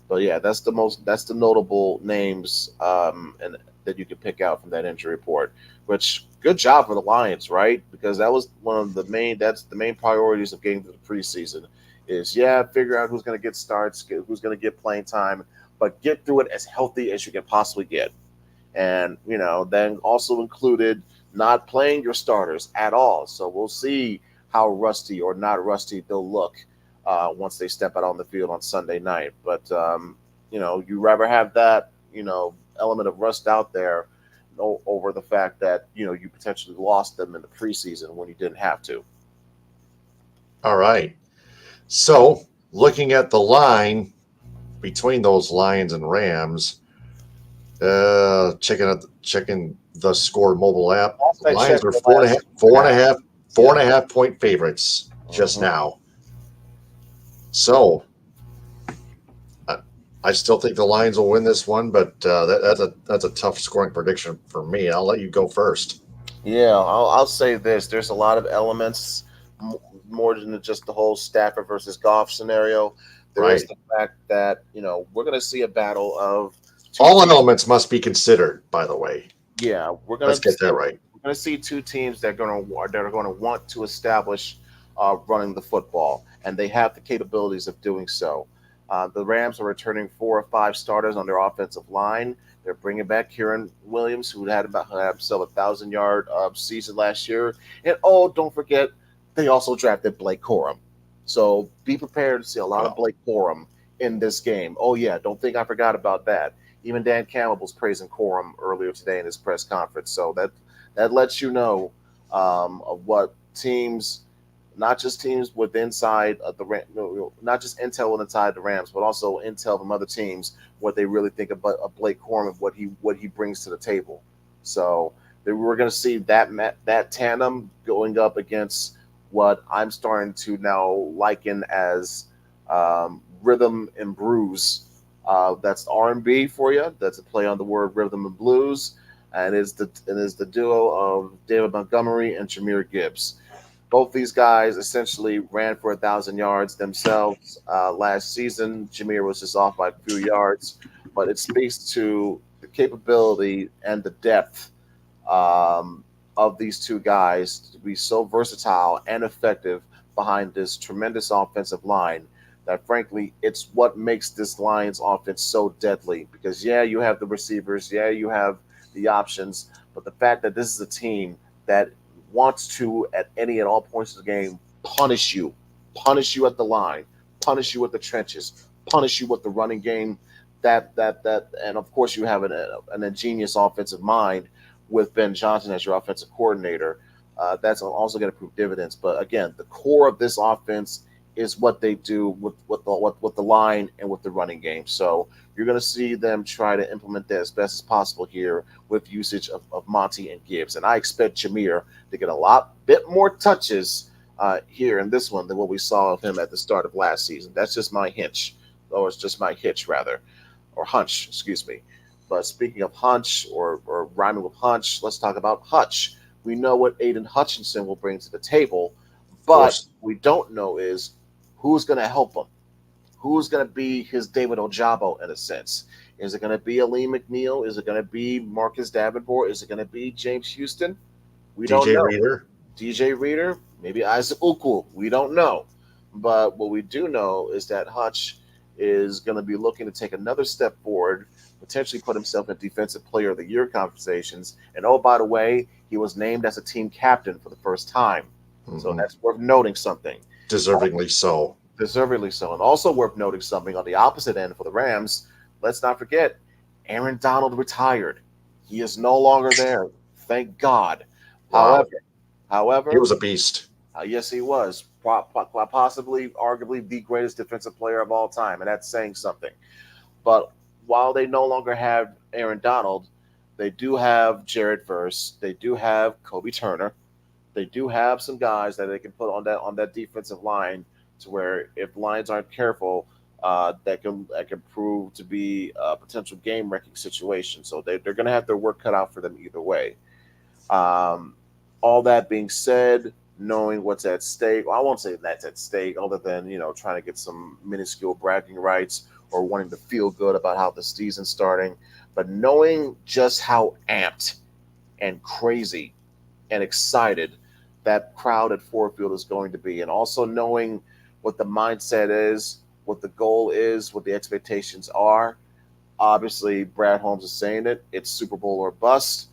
But yeah, that's the notable names and that you can pick out from that injury report. Which good job for the Lions, right? Because that was the main priorities of getting to the preseason. Is figure out who's going to get starts, who's going to get playing time, but get through it as healthy as you can possibly get. And then also included not playing your starters at all. So we'll see how rusty or not rusty they'll look once they step out on the field on Sunday night. But you rather have that element of rust out there over the fact that you potentially lost them in the preseason when you didn't have to. All right. So looking at the line between those Lions and Rams, checking the Score mobile app. The Lions are 4.5 point favorites just now. So I still think the Lions will win this one, but that's a tough scoring prediction for me. I'll let you go first. Yeah, I'll say this: there's a lot of elements more than just the whole Stafford versus Goff scenario. There is the fact that we're going to see a battle of all elements must be considered. By the way, yeah, let's get that right. We're going to see two teams that are going to want to establish running the football, and they have the capabilities of doing so. The Rams are returning 4 or 5 starters on their offensive line. They're bringing back Kieran Williams, who had himself a 1,000-yard season last year. And don't forget, they also drafted Blake Corum. So be prepared to see a lot of Blake Corum in this game. Oh yeah, don't think I forgot about that. Even Dan Campbell was praising Corum earlier today in his press conference. So that lets you know of what teams. Not just teams with inside of not just intel with inside the Rams, but also intel from other teams what they really think about Blake Corum and what he brings to the table. So we're going to see that tandem going up against what I'm starting to now liken as rhythm and blues. That's R&B for you. That's a play on the word rhythm and blues, and is the duo of David Montgomery and Jahmyr Gibbs. Both these guys essentially ran for 1,000 yards themselves last season. Jahmyr was just off by a few yards, but it speaks to the capability and the depth of these two guys to be so versatile and effective behind this tremendous offensive line that, frankly, it's what makes this Lions offense so deadly. Because, you have the receivers, you have the options, but the fact that this is a team that wants to, at any and all points of the game, punish you at the line, punish you at the trenches, punish you with the running game. That, and of course, you have an ingenious offensive mind with Ben Johnson as your offensive coordinator. That's also going to prove dividends. But again, the core of this offense is what they do with the line and with the running game. So you're going to see them try to implement that as best as possible here with usage of Monty and Gibbs. And I expect Jahmyr to get a bit more touches here in this one than what we saw of him at the start of last season. That's just my hitch, or hunch, excuse me. But speaking of hunch or rhyming with hunch, let's talk about Hutch. We know what Aiden Hutchinson will bring to the table, but we don't know is who's going to help him. Who's going to be his David Ojabo in a sense? Is it going to be Aleem McNeil? Is it going to be Marcus Davenport? Is it going to be James Houston? We don't know. DJ Reader? Maybe Isaac Ukwu. We don't know. But what we do know is that Hutch is going to be looking to take another step forward potentially put himself in Defensive Player of the Year conversations. And oh, by the way, he was named as a team captain for the first time. So that's worth noting something. Deservingly so. Deservedly so. And also worth noting something on the opposite end for the Rams. Let's not forget, Aaron Donald retired. He is no longer there. Thank God. Wow. However, He was a beast. yes, he was. Possibly, arguably, the greatest defensive player of all time. And that's saying something. But while they no longer have Aaron Donald, they do have Jared Verse. They do have Kobe Turner. They do have some guys that they can put on that defensive line to where if Lions aren't careful, that can prove to be a potential game wrecking situation. So they're going to have their work cut out for them either way. All that being said, knowing what's at stake, well, I won't say that's at stake, other than trying to get some minuscule bragging rights or wanting to feel good about how the season's starting, but knowing just how amped and crazy and excited that crowd at Ford Field is going to be, and also knowing what the mindset is, what the goal is, what the expectations are. Obviously, Brad Holmes is saying it. It's Super Bowl or bust.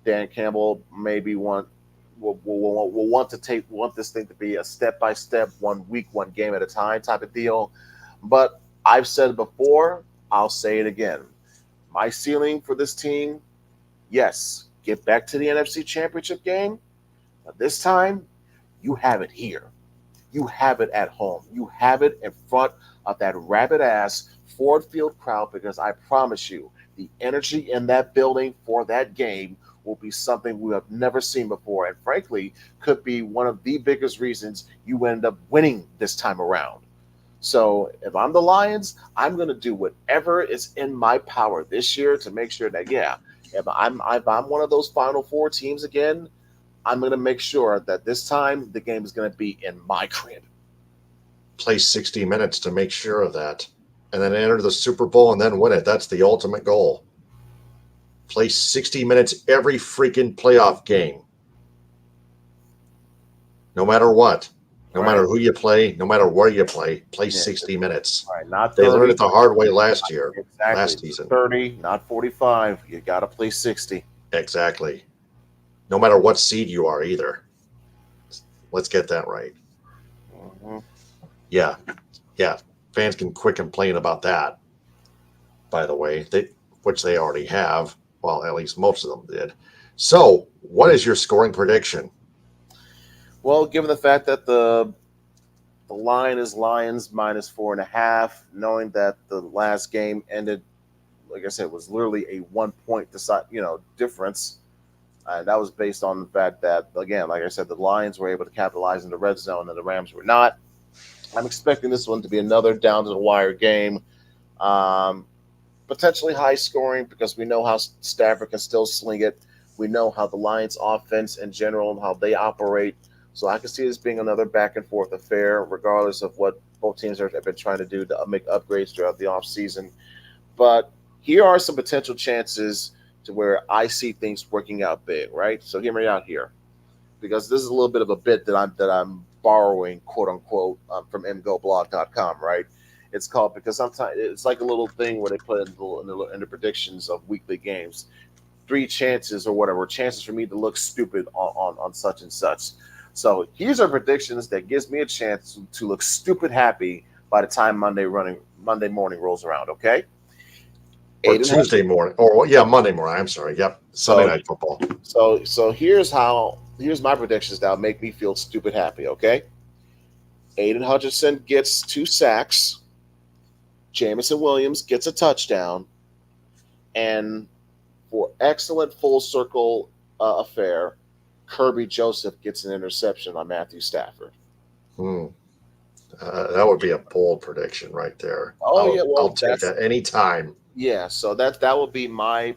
Dan Campbell maybe will want this thing to be a step-by-step, 1 week, 1 game at a time type of deal. But I've said it before, I'll say it again. My ceiling for this team, yes, get back to the NFC Championship game. But this time, you have it here. You have it at home. You have it in front of that rabid-ass Ford Field crowd, because I promise you, the energy in that building for that game will be something we have never seen before, and frankly, could be one of the biggest reasons you end up winning this time around. So if I'm the Lions, I'm going to do whatever is in my power this year to make sure that, if I'm one of those Final Four teams again, I'm going to make sure that this time the game is going to be in my crib. Play 60 minutes to make sure of that, and then enter the Super Bowl and then win it. That's the ultimate goal. Play 60 minutes every freaking playoff game. No matter what. No matter who you play, no matter where you play 60 minutes. Right, not 30. They 30, learned it the hard way last year. Exactly. Last season. 30, not 45. You got to play 60. Exactly. No matter what seed you are either. Let's get that right. Mm-hmm. Yeah. Fans can quit complain about that, by the way, which they already have. Well, at least most of them did. So, what is your scoring prediction? Well, given the fact that the line is Lions minus 4.5, knowing that the last game ended, like I said, was literally a 1 point difference. And that was based on the fact that, again, like I said, the Lions were able to capitalize in the red zone and the Rams were not. I'm expecting this one to be another down-to-the-wire game. Potentially high scoring, because we know how Stafford can still sling it. We know how the Lions offense in general and how they operate. So I can see this being another back-and-forth affair, regardless of what both teams have been trying to do to make upgrades throughout the offseason. But here are some potential chances to where I see things working out big, right? So hear me out here, because this is a little bit of a bit that I'm borrowing, quote unquote, from mgoblog.com, right? It's called, because sometimes it's like a little thing where they put in the predictions of weekly games, 3 chances or whatever, chances for me to look stupid on such and such. So here's our predictions that gives me a chance to look stupid happy by the time Monday morning rolls around, okay? Or Tuesday morning. Monday morning. I'm sorry. Yep. Sunday night football. So here's my predictions that will make me feel stupid happy, okay? Aiden Hutchinson gets 2 sacks. Jamison Williams gets a touchdown. And for excellent full circle affair, Kirby Joseph gets an interception on Matthew Stafford. That would be a bold prediction right there. I'll take that anytime. Yeah, so that will be my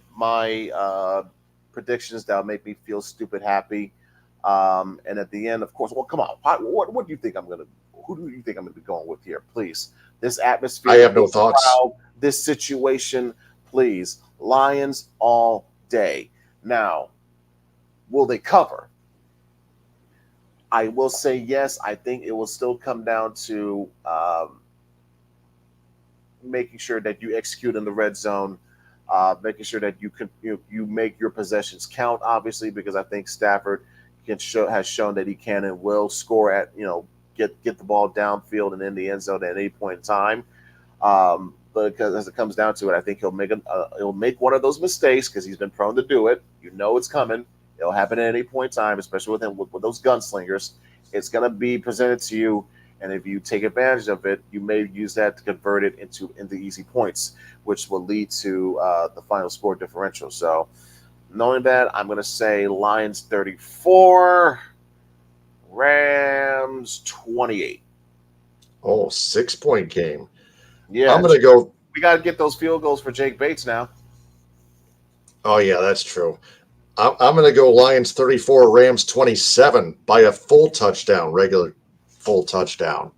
predictions that will make me feel stupid happy. And at the end, of course, well, come on, what do you think who do you think I'm going to be going with here? Please, this atmosphere. I have no thoughts. Crowd, this situation, please, Lions all day. Now, will they cover? I will say yes. I think it will still come down to making sure that you execute in the red zone. making sure that you make your possessions count, obviously, because I think Stafford has shown that he can and will score at get the ball downfield and in the end zone at any point in time. But because as it comes down to it, I think he'll make one of those mistakes because he's been prone to do it. It's coming. It'll happen at any point in time, especially with him with those gunslingers. It's going to be presented to you, and if you take advantage of it, you may use that to convert it into easy points, which will lead to the final score differential. So, knowing that, I'm going to say Lions 34, Rams 28. Oh, 6-point game. Yeah, I'm going to go. We got to get those field goals for Jake Bates now. Oh, yeah, that's true. I'm going to go Lions 34, Rams 27 by a full touchdown, regular full touchdown.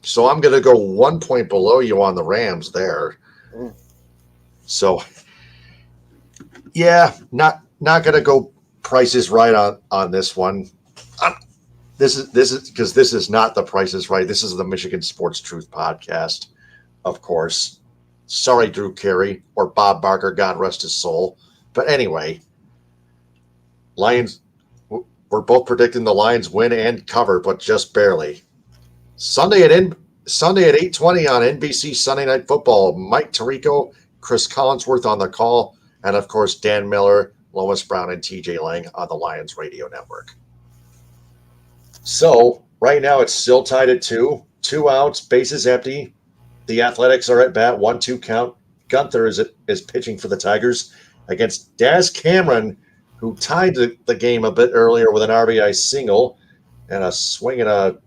So I'm going to go 1 point below you on the Rams there. So, yeah, not going to go Price is Right on this one. This is because this is not the Price is Right. This is the Michigan Sports Truth podcast, of course. Sorry, Drew Carey or Bob Barker, God rest his soul. But anyway, Lions, we're both predicting the Lions win and cover, but just barely. Sunday at 8:20 on NBC Sunday Night Football. Mike Tirico, Chris Collinsworth on the call, and of course Dan Miller, Lois Brown, and TJ Lang on the Lions Radio Network. So right now it's still tied at 2 outs, bases empty. The Athletics are at bat, 1-2 count. Gunther is pitching for the Tigers against Daz Cameron, who tied the game a bit earlier with an RBI single and a swing and a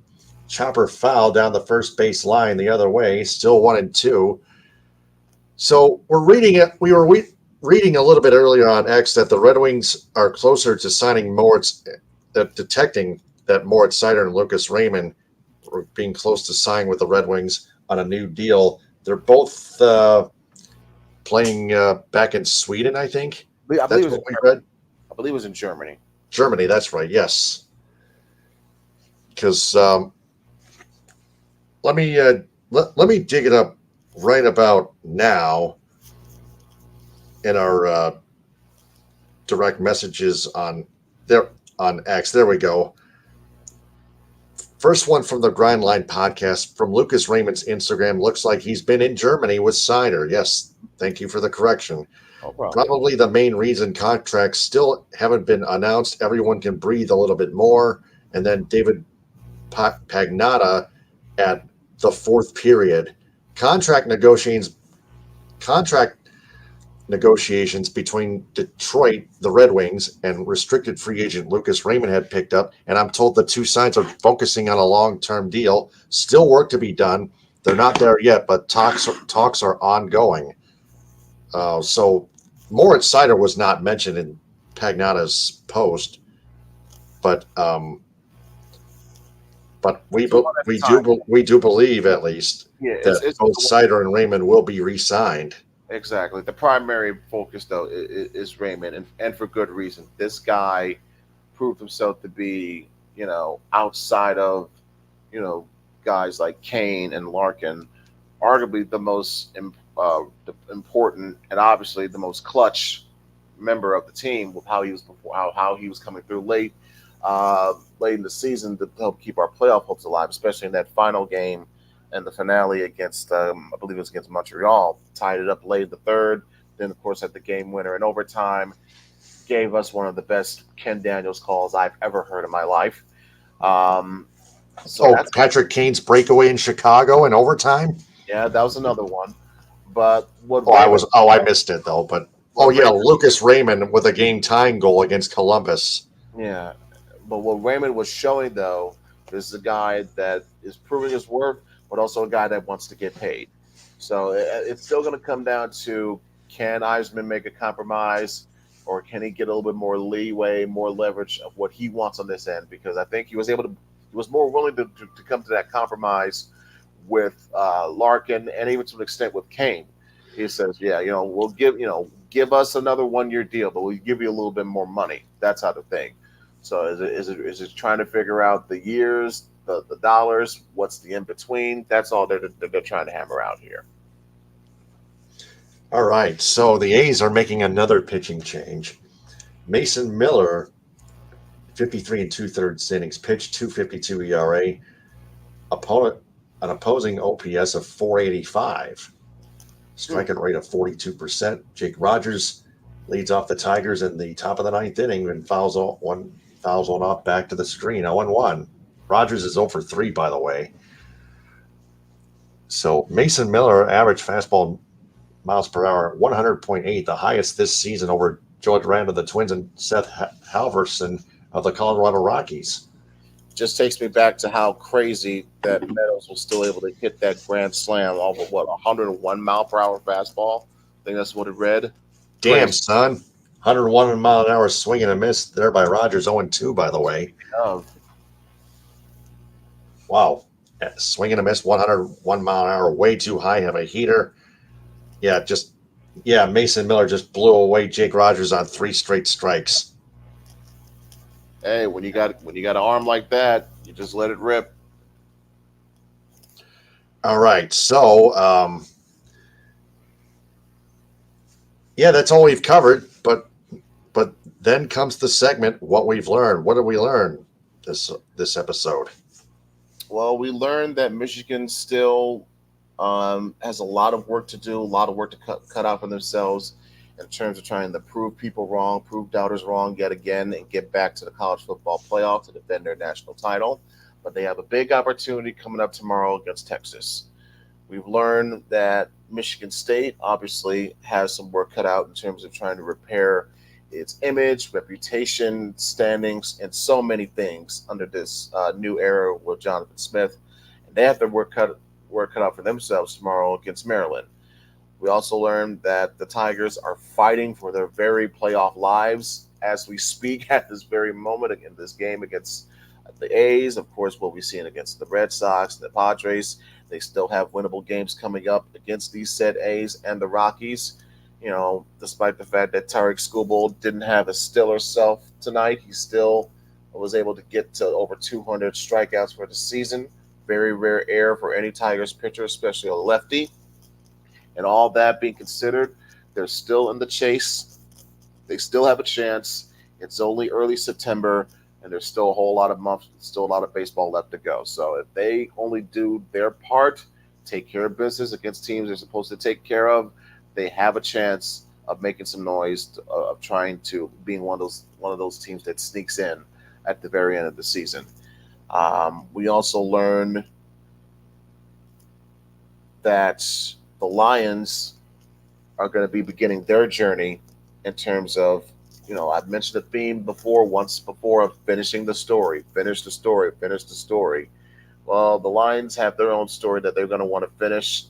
chopper foul down the first base line the other way. Still 1-2. So we're reading it. We were reading a little bit earlier on X that the Red Wings are closer to signing detecting that Moritz Seider and Lucas Raymond were being close to signing with the Red Wings on a new deal. They're both playing back in Sweden, I think. I believe it was in Germany. Germany, that's right. Yes, because let me dig it up right about now in our direct messages on X. There we go. First one from the Grindline podcast from Lucas Raymond's Instagram. Looks like he's been in Germany with Seider. Yes, thank you for the correction. No problem. Probably the main reason contracts still haven't been announced. Everyone can breathe a little bit more. And then David Pagnotta at the fourth period. Contract negotiations between Detroit, the Red Wings, and restricted free agent Lucas Raymond had picked up, and I'm told the two sides are focusing on a long-term deal. Still work to be done. They're not there yet, but talks are ongoing. So Moritz Seider was not mentioned in Pagnotta's post, but we do believe at least that both Seider and Raymond will be re-signed. Exactly. The primary focus, though, is Raymond, and for good reason. This guy proved himself to be, outside of, guys like Kane and Larkin, arguably the most important and obviously the most clutch member of the team with how he was coming through late in the season to help keep our playoff hopes alive, especially in that final game. And the finale against, I believe it was against Montreal, tied it up late in the third. Then, of course, had the game winner in overtime. Gave us one of the best Ken Daniels calls I've ever heard in my life. Patrick Kane's breakaway in Chicago in overtime? Yeah, that was another one. But I missed it though. But Lucas Raymond with a game-tying goal against Columbus. Yeah, but what Raymond was showing though, this is a guy that is proving his worth, but also a guy that wants to get paid. So it's still going to come down to, can Eisman make a compromise, or can he get a little bit more leeway, more leverage of what he wants on this end? Because I think he was more willing to come to that compromise with Larkin, and even to an extent with Kane. He says, we'll give us another 1-year deal, but we'll give you a little bit more money. That's how the thing. So is it trying to figure out the years, the dollars, what's the in between? That's all they're trying to hammer out here. All right, so the A's are making another pitching change. Mason Miller, 53 and 2/3 innings, pitched 2.52 ERA, opponent an opposing OPS of 485, striking rate of 42%. Jake Rogers leads off the Tigers in the top of the ninth inning and fouls one off back to the screen, 0-1. Rogers is 0 for 3, by the way. So Mason Miller average fastball miles per hour 100.8, the highest this season over Joe Durant of the Twins and Seth Halverson of the Colorado Rockies. Just takes me back to how crazy that Meadows was still able to hit that grand slam off of 101 mile per hour fastball. I think that's what it read. Damn, Crazy. son. 101 mile an hour swing and a miss there by Rogers, 0-2, by the way. Wow. Swing and a miss, 101 mile an hour, way too high, have a heater. Mason Miller just blew away Jake Rogers on 3 straight strikes. Hey, when you got an arm like that, you just let it rip. All right, so that's all we've covered. But then comes the segment, what we've learned. What did we learn this episode? Well, we learned that Michigan still has a lot of work to do, a lot of work to cut out for themselves in terms of trying to prove people wrong, prove doubters wrong yet again, and get back to the college football playoff to defend their national title. But they have a big opportunity coming up tomorrow against Texas. We've learned that Michigan State obviously has some work cut out in terms of trying to repair its image, reputation, standings, and so many things under this new era with Jonathan Smith. And they have their work cut out for themselves tomorrow against Maryland. We also learned that the Tigers are fighting for their very playoff lives as we speak at this very moment in this game against the A's. Of course, what we've seen against the Red Sox, the Padres. They still have winnable games coming up against these said A's and the Rockies. You know, despite the fact that Tariq Skubal didn't have a stellar self tonight, he still was able to get to over 200 strikeouts for the season. Very rare air for any Tigers pitcher, especially a lefty. And all that being considered, they're still in the chase. They still have a chance. It's only early September, and there's still a whole lot of months, still a lot of baseball left to go. So if they only do their part, take care of business against teams they're supposed to take care of, they have a chance of making some noise, of trying to being one of those teams that sneaks in at the very end of the season. We also learned that the Lions are going to be beginning their journey in terms of, I've mentioned the theme once before of finishing the story, finish the story. Well, the Lions have their own story that they're going to want to finish.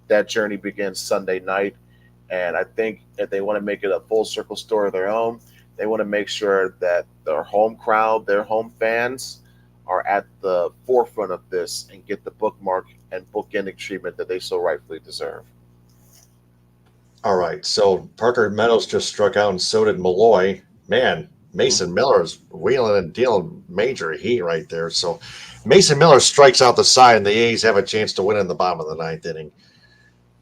That journey begins Sunday night. And I think if they want to make it a full circle story of their own, they want to make sure that their home crowd, their home fans are at the forefront of this and get the bookmark and bookending treatment that they so rightfully deserve. All right, so Parker Meadows just struck out, and so did Malloy. Man, Mason Miller is wheeling and dealing major heat right there. So Mason Miller strikes out the side, and the A's have a chance to win in the bottom of the ninth inning.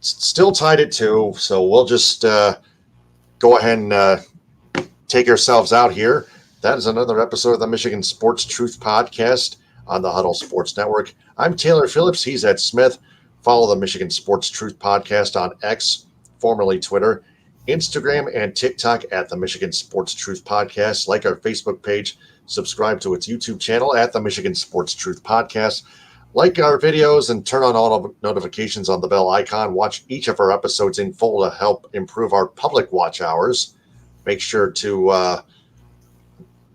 Still tied at 2, so we'll just go ahead and take ourselves out here. That is another episode of the Michigan Sports Truth Podcast on the Huddle Sports Network. I'm Taylor Phillips. He's Ed Smith. Follow the Michigan Sports Truth Podcast on X, formerly Twitter, Instagram, and TikTok at the Michigan Sports Truth Podcast. Like our Facebook page. Subscribe to its YouTube channel at the Michigan Sports Truth Podcast. Like our videos and turn on all notifications on the bell icon. Watch each of our episodes in full to help improve our public watch hours. Make sure to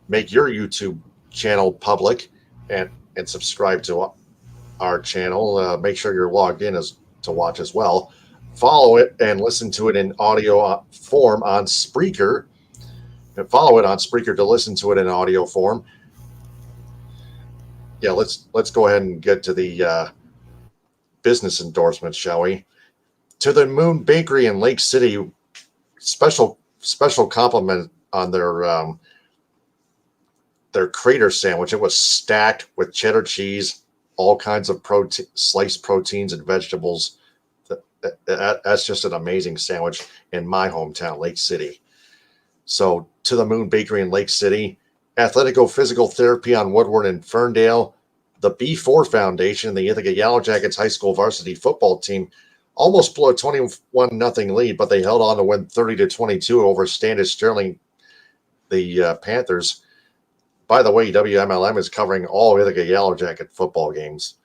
make your YouTube channel public and subscribe to our channel. Make sure you're logged in to watch as well. Follow it and listen to it in audio form on Spreaker. And follow it on Spreaker to listen to it in audio form. Yeah, let's go ahead and get to the business endorsements, shall we? To the Moon Bakery in Lake City, special compliment on their crater sandwich. It was stacked with cheddar cheese, all kinds of sliced proteins and vegetables. That's just an amazing sandwich in my hometown, Lake City. So To the Moon Bakery in Lake City, Athletico Physical Therapy on Woodward in Ferndale, the B4 Foundation, the Ithaca Yellow Jackets high school varsity football team almost blew a 21-0 lead, but they held on to win 30-22 over Standish Sterling, the Panthers. By the way, WMLM is covering all Ithaca Yellow Jacket football games.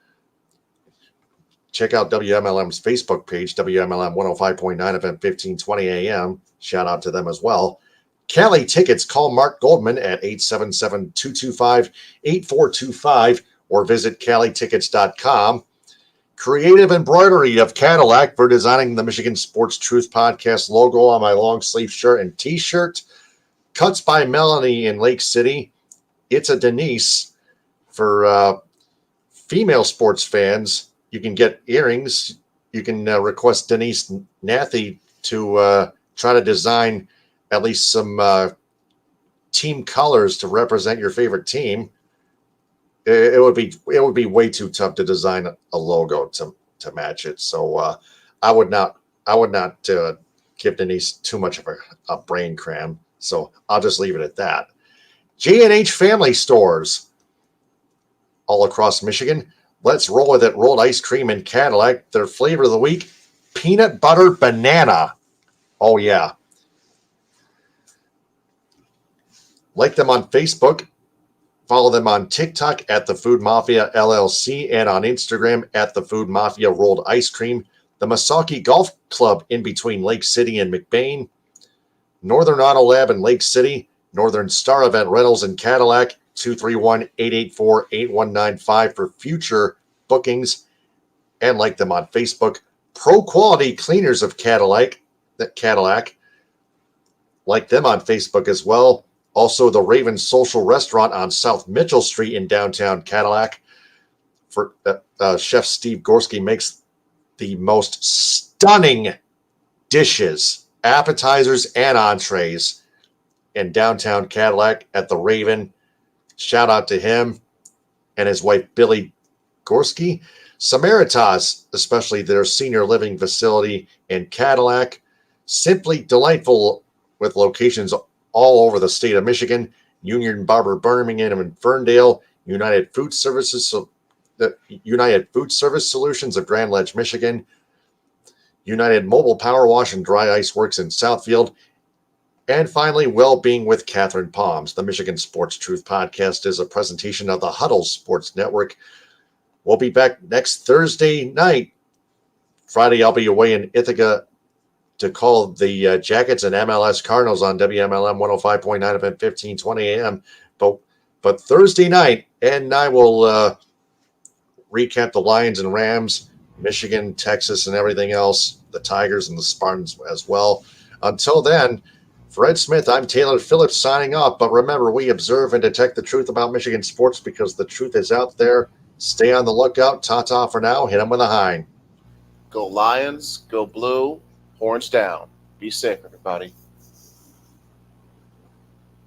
Check out WMLM's Facebook page, WMLM 105.9 FM 1520 AM. Shout out to them as well. Cali Tickets, call Mark Goldman at 877-225-8425 or visit calitickets.com. Creative embroidery of Cadillac for designing the Michigan Sports Truth Podcast logo on my long sleeve shirt and t-shirt. Cuts by Melanie in Lake City. It's a Denise for female sports fans. You can get earrings. You can request Denise Nathy to try to design at least some team colors to represent your favorite team. It would be way too tough to design a logo to match it. So I would not give Denise too much of a brain cram. So I'll just leave it at that. J&H Family Stores all across Michigan. Let's roll with it. Rolled ice cream in Cadillac. Their flavor of the week, peanut butter banana. Oh, yeah. Like them on Facebook. Follow them on TikTok at The Food Mafia LLC and on Instagram at The Food Mafia Rolled Ice Cream. The Masaki Golf Club in between Lake City and McBain. Northern Auto Lab in Lake City. Northern Star Event Rentals in Cadillac. 231-884-8195 for future bookings, and like them on Facebook. Pro Quality Cleaners of Cadillac, like them on Facebook as well. Also, the Raven Social Restaurant on South Mitchell Street in downtown Cadillac. For Chef Steve Gorski makes the most stunning dishes, appetizers and entrees in downtown Cadillac at the Raven. Shout out to him and his wife, Billy Gorski. Samaritas, especially their senior living facility in Cadillac. Simply delightful with locations all over the state of Michigan. Union Barber Birmingham and Ferndale. United Food Service Solutions of Grand Ledge, Michigan. United Mobile Power Wash and Dry Ice Works in Southfield. And finally, Well-Being with Catherine Palms. The Michigan Sports Truth Podcast is a presentation of the Huddle Sports Network. We'll be back next Thursday night. Friday, I'll be away in Ithaca to call the Jackets and MLS Cardinals on WMLM 105.9 FM 1520 AM. But Thursday night, Ed and I will recap the Lions and Rams, Michigan, Texas, and everything else, the Tigers and the Spartans as well. Until then, for Ed Smith, I'm Taylor Phillips signing off. But remember, we observe and detect the truth about Michigan sports because the truth is out there. Stay on the lookout. Ta-ta for now. Hit them with a hind. Go Lions, go blue, horns down. Be safe, everybody.